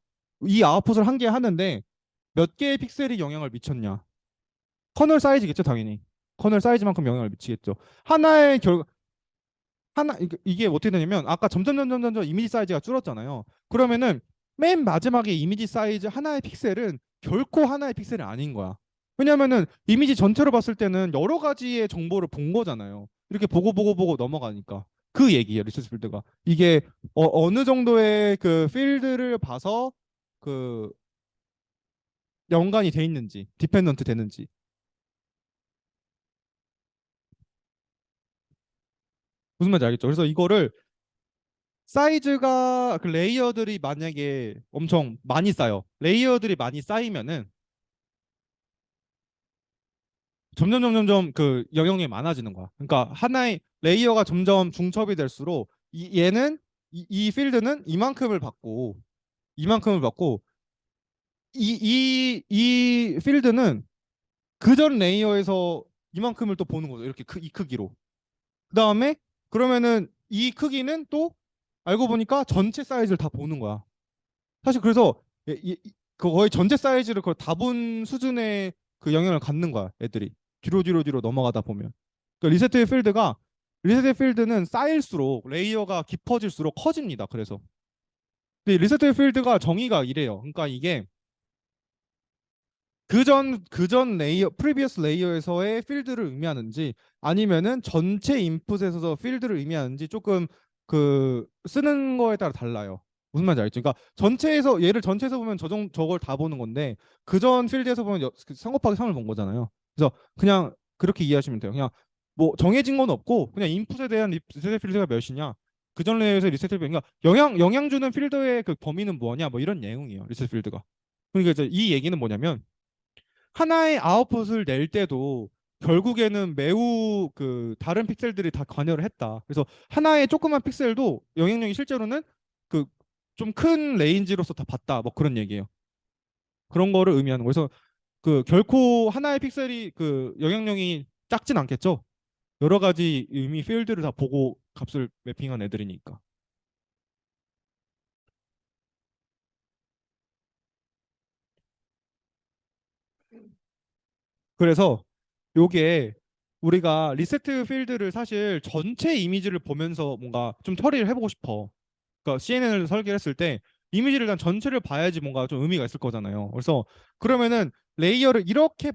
이 아웃풋을 한 개 하는데 몇 개의 픽셀이 영향을 미쳤냐. 커널 사이즈겠죠, 당연히. 커널 사이즈만큼 영향을 미치겠죠. 하나의 결 하나 이게 어떻게 되냐면 아까 점점 이미지 사이즈가 줄었잖아요. 그러면은 맨 마지막에 이미지 사이즈 하나의 픽셀은 결코 하나의 픽셀이 아닌 거야. 왜냐면은 이미지 전체로 봤을 때는 여러 가지의 정보를 본 거잖아요. 이렇게 보고 넘어가니까. 그 얘기예요, 리서치 필드가. 이게 어느 정도의 그 필드를 봐서 그 연관이 돼 있는지, 디펜던트 되는지. 무슨 말인지 알겠죠? 그래서 이거를 사이즈가 그 레이어들이 만약에 엄청 많이 쌓여 레이어들이 많이 쌓이면은 점점 그 영역이 많아지는 거야. 그러니까 하나의 레이어가 점점 중첩이 될수록 얘는 이 필드는 이만큼을 받고 이 필드는 그 전 레이어에서 이만큼을 또 보는 거죠. 이렇게 이 크기로. 그다음에 그러면은 이 크기는 또 알고 보니까 전체 사이즈를 다 보는 거야. 사실 그래서 그 거의 전체 사이즈를 거의 다본 수준의 그 영향을 갖는 거야, 애들이. 뒤로 넘어가다 보면. 그러니까 리셋의 필드는 쌓일수록 레이어가 깊어질수록 커집니다. 그래서. 근데 리셋의 필드가 정의가 이래요. 그러니까 이게 그전 레이어, 프리비어스 레이어에서의 필드를 의미하는지 아니면은 전체 인풋에서 필드를 의미하는지 조금 그 쓰는 거에 따라 달라요. 무슨 말인지 알겠죠? 그러니까 얘를 전체에서 보면 저걸 다 보는 건데 그전 필드에서 보면 성급하게 3을 본 거잖아요. 그래서 그냥 그렇게 이해하시면 돼요. 그냥 뭐 정해진 건 없고 그냥 인풋에 대한 리셋 필드가 몇이냐 그전 레이어에서 리셋 필드 그러니까 영향 주는 필드의 그 범위는 뭐냐 뭐 이런 내용이에요. 리셋 필드가. 그러니까 이제 이 얘기는 뭐냐면 하나의 아웃풋을 낼 때도 결국에는 매우 그 다른 픽셀들이 다 관여를 했다. 그래서 하나의 조그만 픽셀도 영향력이 실제로는 그 좀 큰 레인지로서 다 봤다. 뭐 그런 얘기예요. 그런 거를 의미하는 거예요. 그래서 그 결코 하나의 픽셀이 그 영향력이 작진 않겠죠. 여러 가지 의미 필드를 다 보고 값을 매핑한 애들이니까. 그래서 요게 우리가 리세트 필드를 사실 전체 이미지를 보면서 뭔가 좀 처리를 해보고 싶어. 그러니까 CNN을 설계했을 때 이미지를 일단 전체를 봐야지 뭔가 좀 의미가 있을 거잖아요. 그래서 그러면은 레이어를 이렇게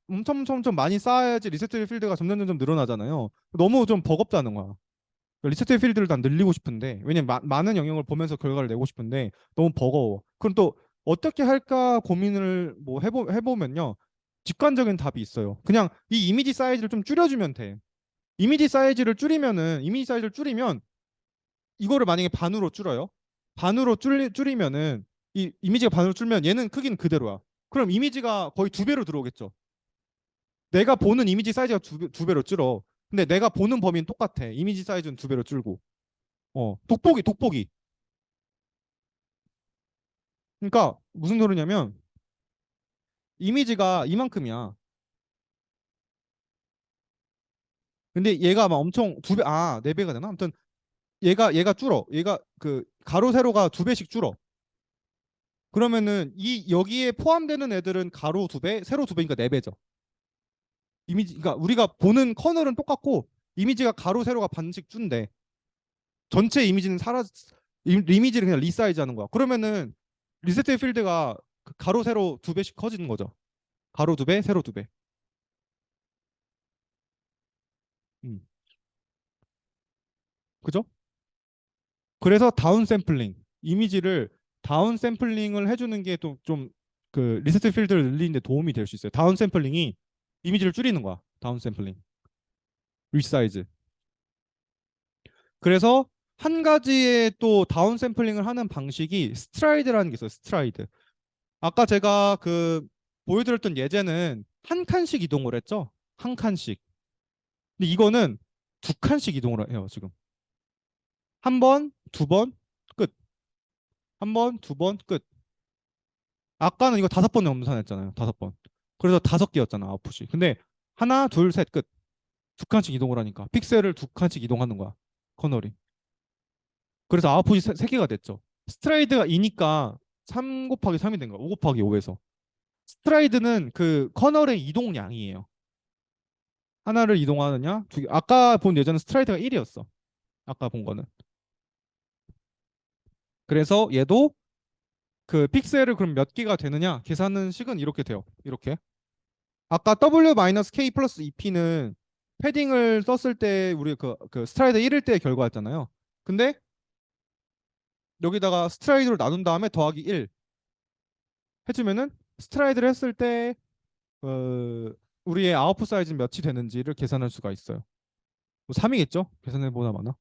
엄청 많이 쌓아야지 리세트 필드가 점점 늘어나잖아요. 너무 좀 버겁다는 거야. 리세트 필드를 다 늘리고 싶은데 왜냐면 많은 영역을 보면서 결과를 내고 싶은데 너무 버거워. 그럼 또 어떻게 할까 고민을 뭐 해보면요. 직관적인 답이 있어요. 그냥 이 이미지 사이즈를 좀 줄여주면 돼. 이미지 사이즈를 줄이면 이거를 만약에 반으로 줄여요. 반으로 줄이면은 이 이미지가 반으로 줄면 얘는 크기는 그대로야. 그럼 이미지가 거의 두 배로 들어오겠죠. 내가 보는 이미지 사이즈가 두 배로 줄어. 근데 내가 보는 범위는 똑같아. 이미지 사이즈는 두 배로 줄고. 돋보기. 그러니까 무슨 소리냐면 이미지가 이만큼이야. 근데 얘가 막 엄청 네 배가 되나? 아무튼 얘가 줄어. 얘가 그 가로 세로가 두 배씩 줄어. 그러면은 이 여기에 포함되는 애들은 가로 두 배, 세로 두 배니까 네 배죠. 그러니까 우리가 보는 커널은 똑같고 이미지가 가로 세로가 반씩 준대. 전체 이미지는 이미지를 그냥 리사이즈하는 거야. 그러면은 리셋 필드가 그 가로 세로 두 배씩 커지는 거죠. 가로 두 배, 세로 두 배. 음. 그죠? 그래서 다운 샘플링 이미지를 다운 샘플링을 해주는 게 또 좀 그 리셋 필드를 늘리는 데 도움이 될 수 있어요. 다운 샘플링이 이미지를 줄이는 거야. 다운 샘플링, 리사이즈. 그래서 한 가지의 또 다운 샘플링을 하는 방식이 스트라이드라는 게 있어요. 스트라이드. 아까 제가 그 보여드렸던 예제는 한 칸씩 이동을 했죠. 한 칸씩. 근데 이거는 두 칸씩 이동을 해요, 지금. 한 번, 두 번, 끝. 한 번, 두 번, 끝. 아까는 이거 다섯 번 염산했잖아요. 다섯 번. 그래서 다섯 개였잖아, 아웃풋이. 근데 하나, 둘, 셋, 끝. 두 칸씩 이동을 하니까 픽셀을 두 칸씩 이동하는 거야. 커널이. 그래서 아웃풋이 세 개가 됐죠. 스트라이드가 2니까 3 곱하기 3이 된 거야. 5 곱하기 5에서. 스트라이드는 그 커널의 이동량이에요. 하나를 이동하느냐? 두 개. 아까 본 예전은 스트라이드가 1이었어. 아까 본 거는. 그래서 얘도 그 픽셀을 그럼 몇 개가 되느냐? 계산은 식은 이렇게 돼요. 이렇게. 아까 W-K 플러스 EP는 패딩을 썼을 때 우리 그 스트라이드 1일 때 결과였잖아요. 근데 여기다가 스트라이드로 나눈 다음에 더하기 1 해주면은 스트라이드를 했을 때 우리의 아웃풋 사이즈는 몇이 되는지를 계산할 수가 있어요. 3이겠죠? 계산해 보나 마나.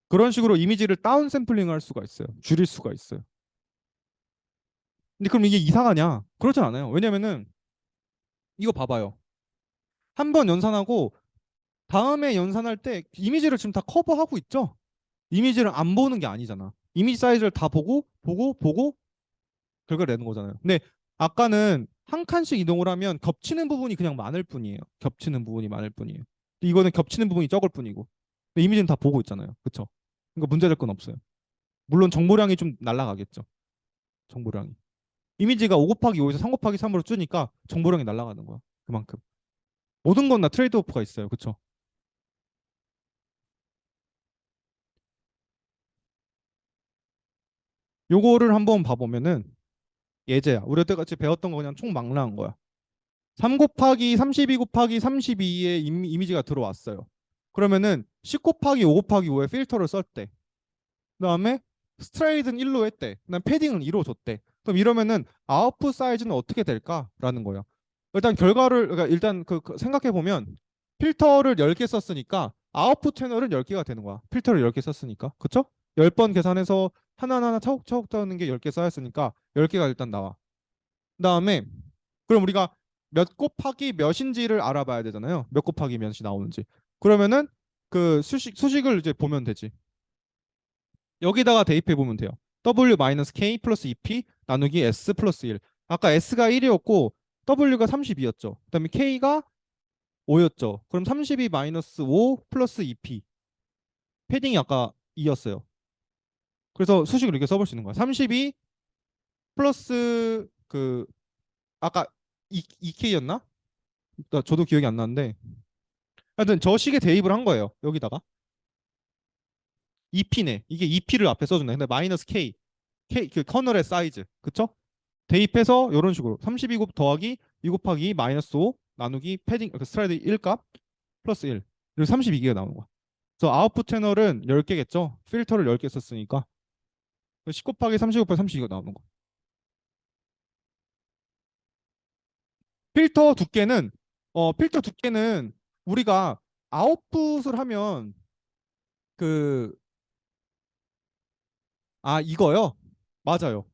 그런 식으로 이미지를 다운 샘플링 할 수가 있어요. 줄일 수가 있어요. 근데 그럼 이게 이상하냐? 그렇지 않아요. 왜냐면은 이거 봐봐요. 한 번 연산하고 다음에 연산할 때 이미지를 지금 다 커버하고 있죠? 이미지를 안 보는 게 아니잖아. 이미지 사이즈를 다 보고 결과를 내는 거잖아요. 근데 아까는 한 칸씩 이동을 하면 겹치는 부분이 그냥 많을 뿐이에요. 겹치는 부분이 많을 뿐이에요. 이거는 겹치는 부분이 적을 뿐이고. 근데 이미지는 다 보고 있잖아요. 그렇죠? 그러니까 문제될 건 없어요. 물론 정보량이 좀 날라가겠죠. 정보량이. 이미지가 5 곱하기 5에서 3 곱하기 3으로 줄니까 정보량이 날아가는 거야. 그만큼. 모든 건 다 트레이드 오프가 있어요. 그렇죠? 요거를 한번 봐보면은 예제야. 우리 때같이 배웠던 거 그냥 총망라한 거야. 3 곱하기 32 곱하기 32의 이미지가 들어왔어요. 그러면은 10 곱하기 5 곱하기 5의 필터를 썼대. 그다음에 스트레이트는 1로 했대. 그다음 패딩은 2로 줬대. 그럼 이러면은 아웃풋 사이즈는 어떻게 될까라는 거예요. 일단 결과를 그러니까 일단 생각해 보면 필터를 10개 썼으니까 아웃풋 채널은 10개가 되는 거야. 필터를 10개 썼으니까. 그쵸? 10번 계산해서 하나하나 차곡차곡 따는 게 10개 쌓였으니까 10개가 일단 나와. 그다음에 그럼 우리가 몇 곱하기 몇인지를 알아봐야 되잖아요. 몇 곱하기 몇이 나오는지. 그러면은 그 수식을 이제 보면 되지. 여기다가 대입해 보면 돼요. W-K 플러스 EP 나누기 S 플러스 1. 아까 S가 1이었고 W가 32였죠. 그다음에 K가 5였죠. 그럼 32 마이너스 5 플러스 EP. 패딩이 아까 2였어요. 그래서 수식을 이렇게 써볼 수 있는 거야. 32 플러스 그 아까 2K였나? 저도 기억이 안 나는데 하여튼 저 식에 대입을 한 거예요. 여기다가 EP네. 이게 EP를 앞에 써준다. 근데 마이너스 K 그 커널의 사이즈. 그쵸? 대입해서 이런 식으로 32곱 더하기 2 곱하기 마이너스 5 나누기 패딩 그 스트라이드 1값 플러스 1 그리고 32개가 나오는 거야. 그래서 아웃풋 채널은 10개겠죠. 필터를 10개 썼으니까 10 곱하기 30 곱하기 32가 나오는 거. 필터 두께는 우리가 아웃풋을 하면 그 이거요. 맞아요.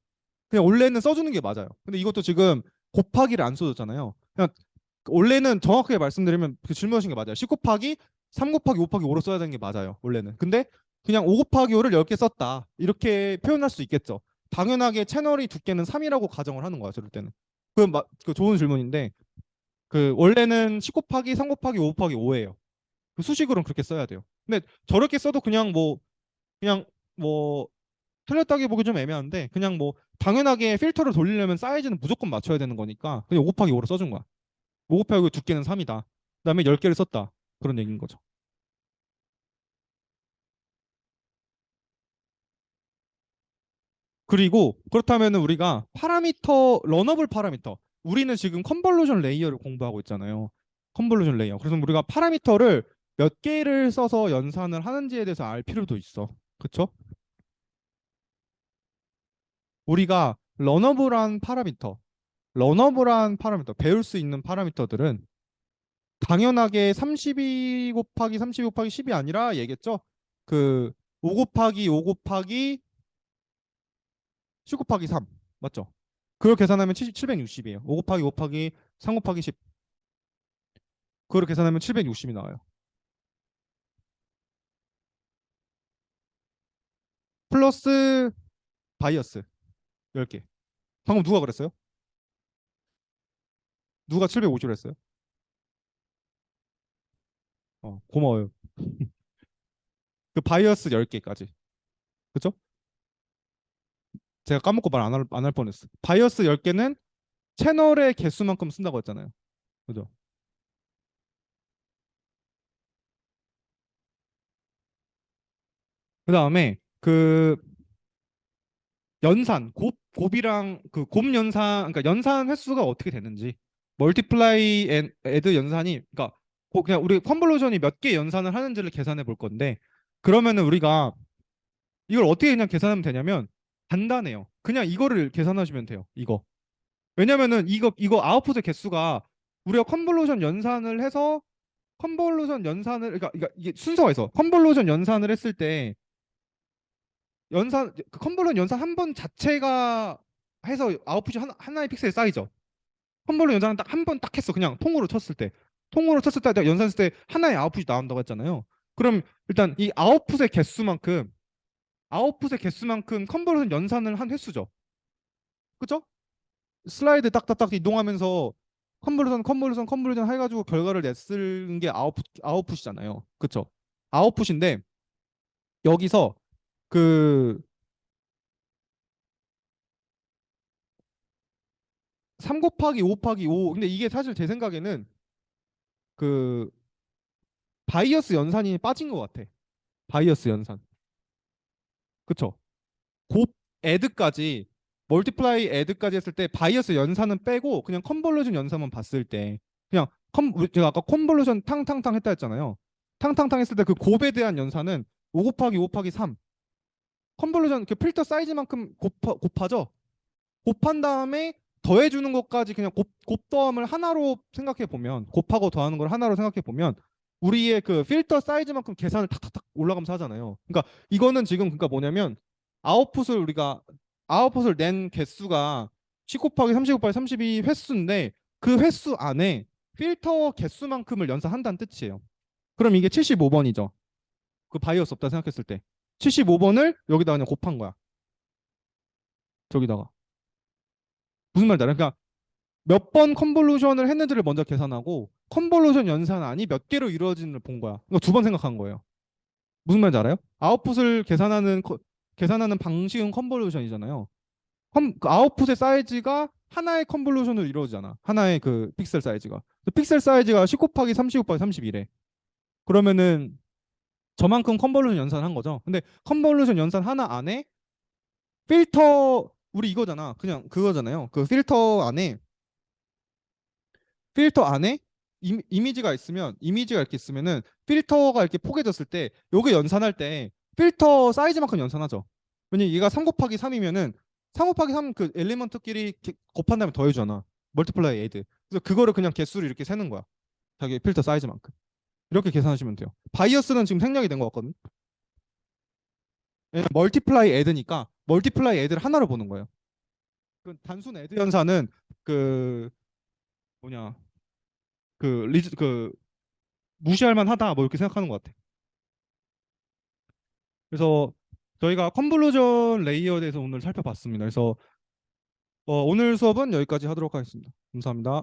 그냥 원래는 써주는 게 맞아요. 근데 이것도 지금 곱하기를 안 써줬잖아요. 그냥 원래는 정확하게 말씀드리면 그 질문하신 게 맞아요. 10 곱하기 3 곱하기 5 곱하기 5로 써야 되는 게 맞아요. 원래는. 근데 그냥 5 곱하기 5를 10개 썼다. 이렇게 표현할 수 있겠죠. 당연하게 채널의 두께는 3이라고 가정을 하는 거야. 저럴 때는. 그 좋은 질문인데 그 원래는 10 곱하기 3 곱하기 5 곱하기 5예요. 그 수식으로는 그렇게 써야 돼요. 근데 저렇게 써도 그냥 뭐 틀렸다기 보기 좀 애매한데 그냥 뭐 당연하게 필터를 돌리려면 사이즈는 무조건 맞춰야 되는 거니까 그냥 5 곱하기 5로 써준 거야. 5 곱하기 5 두께는 3이다. 그다음에 10개를 썼다. 그런 얘기인 거죠. 그리고 그렇다면 우리가 러너블 파라미터. 우리는 지금 컨볼루션 레이어를 공부하고 있잖아요. 컨볼루션 레이어. 그래서 우리가 파라미터를 몇 개를 써서 연산을 하는지에 대해서 알 필요도 있어. 그쵸? 우리가 러너블한 파라미터, 러너블한 파라미터, 배울 수 있는 파라미터들은 당연하게 32 곱하기 32 곱하기 10이 아니라 얘기했죠. 그 5 곱하기 5 곱하기 10 곱하기 3 맞죠? 그걸 계산하면 760이에요. 5 곱하기 5 곱하기 3 곱하기 10 그걸 계산하면 760이 나와요. 플러스 바이어스 10개. 방금 누가 그랬어요? 누가 750을 했어요? 고마워요. 그 바이어스 10개까지. 그죠? 제가 까먹고 말 안 할 뻔했어. 바이어스 10개는 채널의 개수만큼 쓴다고 했잖아요. 그죠? 그 다음에 그 연산, 곱이랑 그 곱 연산, 그러니까 연산 횟수가 어떻게 되는지, 멀티플라이 앤 애드 연산이, 그러니까 그냥 우리 컨볼루션이 몇 개 연산을 하는지를 계산해 볼 건데, 그러면은 우리가 이걸 어떻게 그냥 계산하면 되냐면 간단해요. 그냥 이거를 계산하시면 돼요. 이거. 왜냐면은 이거 아웃풋의 개수가 우리가 컨볼루션 연산을 해서 컨볼루션 연산을 그러니까 이게 순서가 있어. 컨볼루션 연산을 했을 때 그 컨볼루션 연산 한 번 자체가 해서 아웃풋이 하나의 픽셀에 쌓이죠. 컨볼루션 연산은 딱 한 번 딱 했어. 그냥 통으로 쳤을 때 내가 연산했을 때 하나의 아웃풋이 나온다고 했잖아요. 그럼 일단 이 아웃풋의 개수만큼 컨볼루션 연산을 한 횟수죠. 그죠? 슬라이드 딱딱딱 이동하면서 컨볼루션 해가지고 결과를 냈을 게 아웃풋이잖아요. 그쵸? 아웃풋인데 여기서 그 3 곱하기 5 곱하기 5 근데 이게 사실 제 생각에는 그 바이어스 연산이 빠진 것 같아. 바이어스 연산. 그쵸? 곱 애드까지 멀티플라이 애드까지 했을 때 바이어스 연산은 빼고 그냥 컨볼루션 연산만 봤을 때 그냥 제가 아까 컨볼루션 탕탕탕 했다 했잖아요. 탕탕탕 했을 때 그 곱에 대한 연산은 5 곱하기 5 곱하기 3 컨볼루션 그 필터 사이즈만큼 곱하죠. 곱한 다음에 더해주는 것까지 그냥 곱더함을 하나로 생각해 보면 곱하고 더하는 걸 하나로 생각해 보면 우리의 그 필터 사이즈만큼 계산을 탁탁탁 올라가면서 하잖아요. 그러니까 이거는 지금 그러니까 뭐냐면 아웃풋을 우리가 아웃풋을 낸 개수가 10 곱하기 30 곱하기 32 횟수인데 그 횟수 안에 필터 개수만큼을 연산한다는 뜻이에요. 그럼 이게 75번이죠. 그 바이어스 없다 생각했을 때 75번을 여기다 그냥 곱한 거야. 저기다가 무슨 말인지 알아요? 그러니까 몇 번 컨볼루션을 했는지를 먼저 계산하고 컨볼루션 연산안이 몇 개로 이루어지는지를 본 거야. 이거 두 번 생각한 거예요. 무슨 말인지 알아요? 아웃풋을 계산하는 방식은 컨볼루션이잖아요. 그 아웃풋의 사이즈가 하나의 컨볼루션으로 이루어지잖아. 하나의 그 픽셀 사이즈가. 그 픽셀 사이즈가 10 곱하기 30 곱하기 31에. 그러면은 저만큼 컨볼루션 연산한 거죠. 근데 컨볼루션 연산 하나 안에 필터 우리 이거잖아. 그냥 그거잖아요. 그 필터 안에 이미지가 있으면 이미지가 이렇게 있으면은 필터가 이렇게 포개졌을 때 요게 연산할 때 필터 사이즈만큼 연산하죠. 왜냐면 얘가 3 곱하기 3이면은 3 곱하기 3 그 엘리먼트끼리 곱한 다음에 더해주잖아. 멀티플라이 에이드. 그래서 그거를 그냥 개수를 이렇게 세는 거야. 자기 필터 사이즈만큼. 이렇게 계산하시면 돼요. 바이어스는 지금 생략이 된 것 같거든. 왜냐면 멀티플라이 에드니까 멀티플라이 에드를 하나로 보는 거예요. 그 단순 에드 연산은 그 뭐냐 그 무시할 만하다 뭐 이렇게 생각하는 것 같아. 그래서 저희가 컨볼루전 레이어에 대해서 오늘 살펴봤습니다. 그래서 오늘 수업은 여기까지 하도록 하겠습니다. 감사합니다.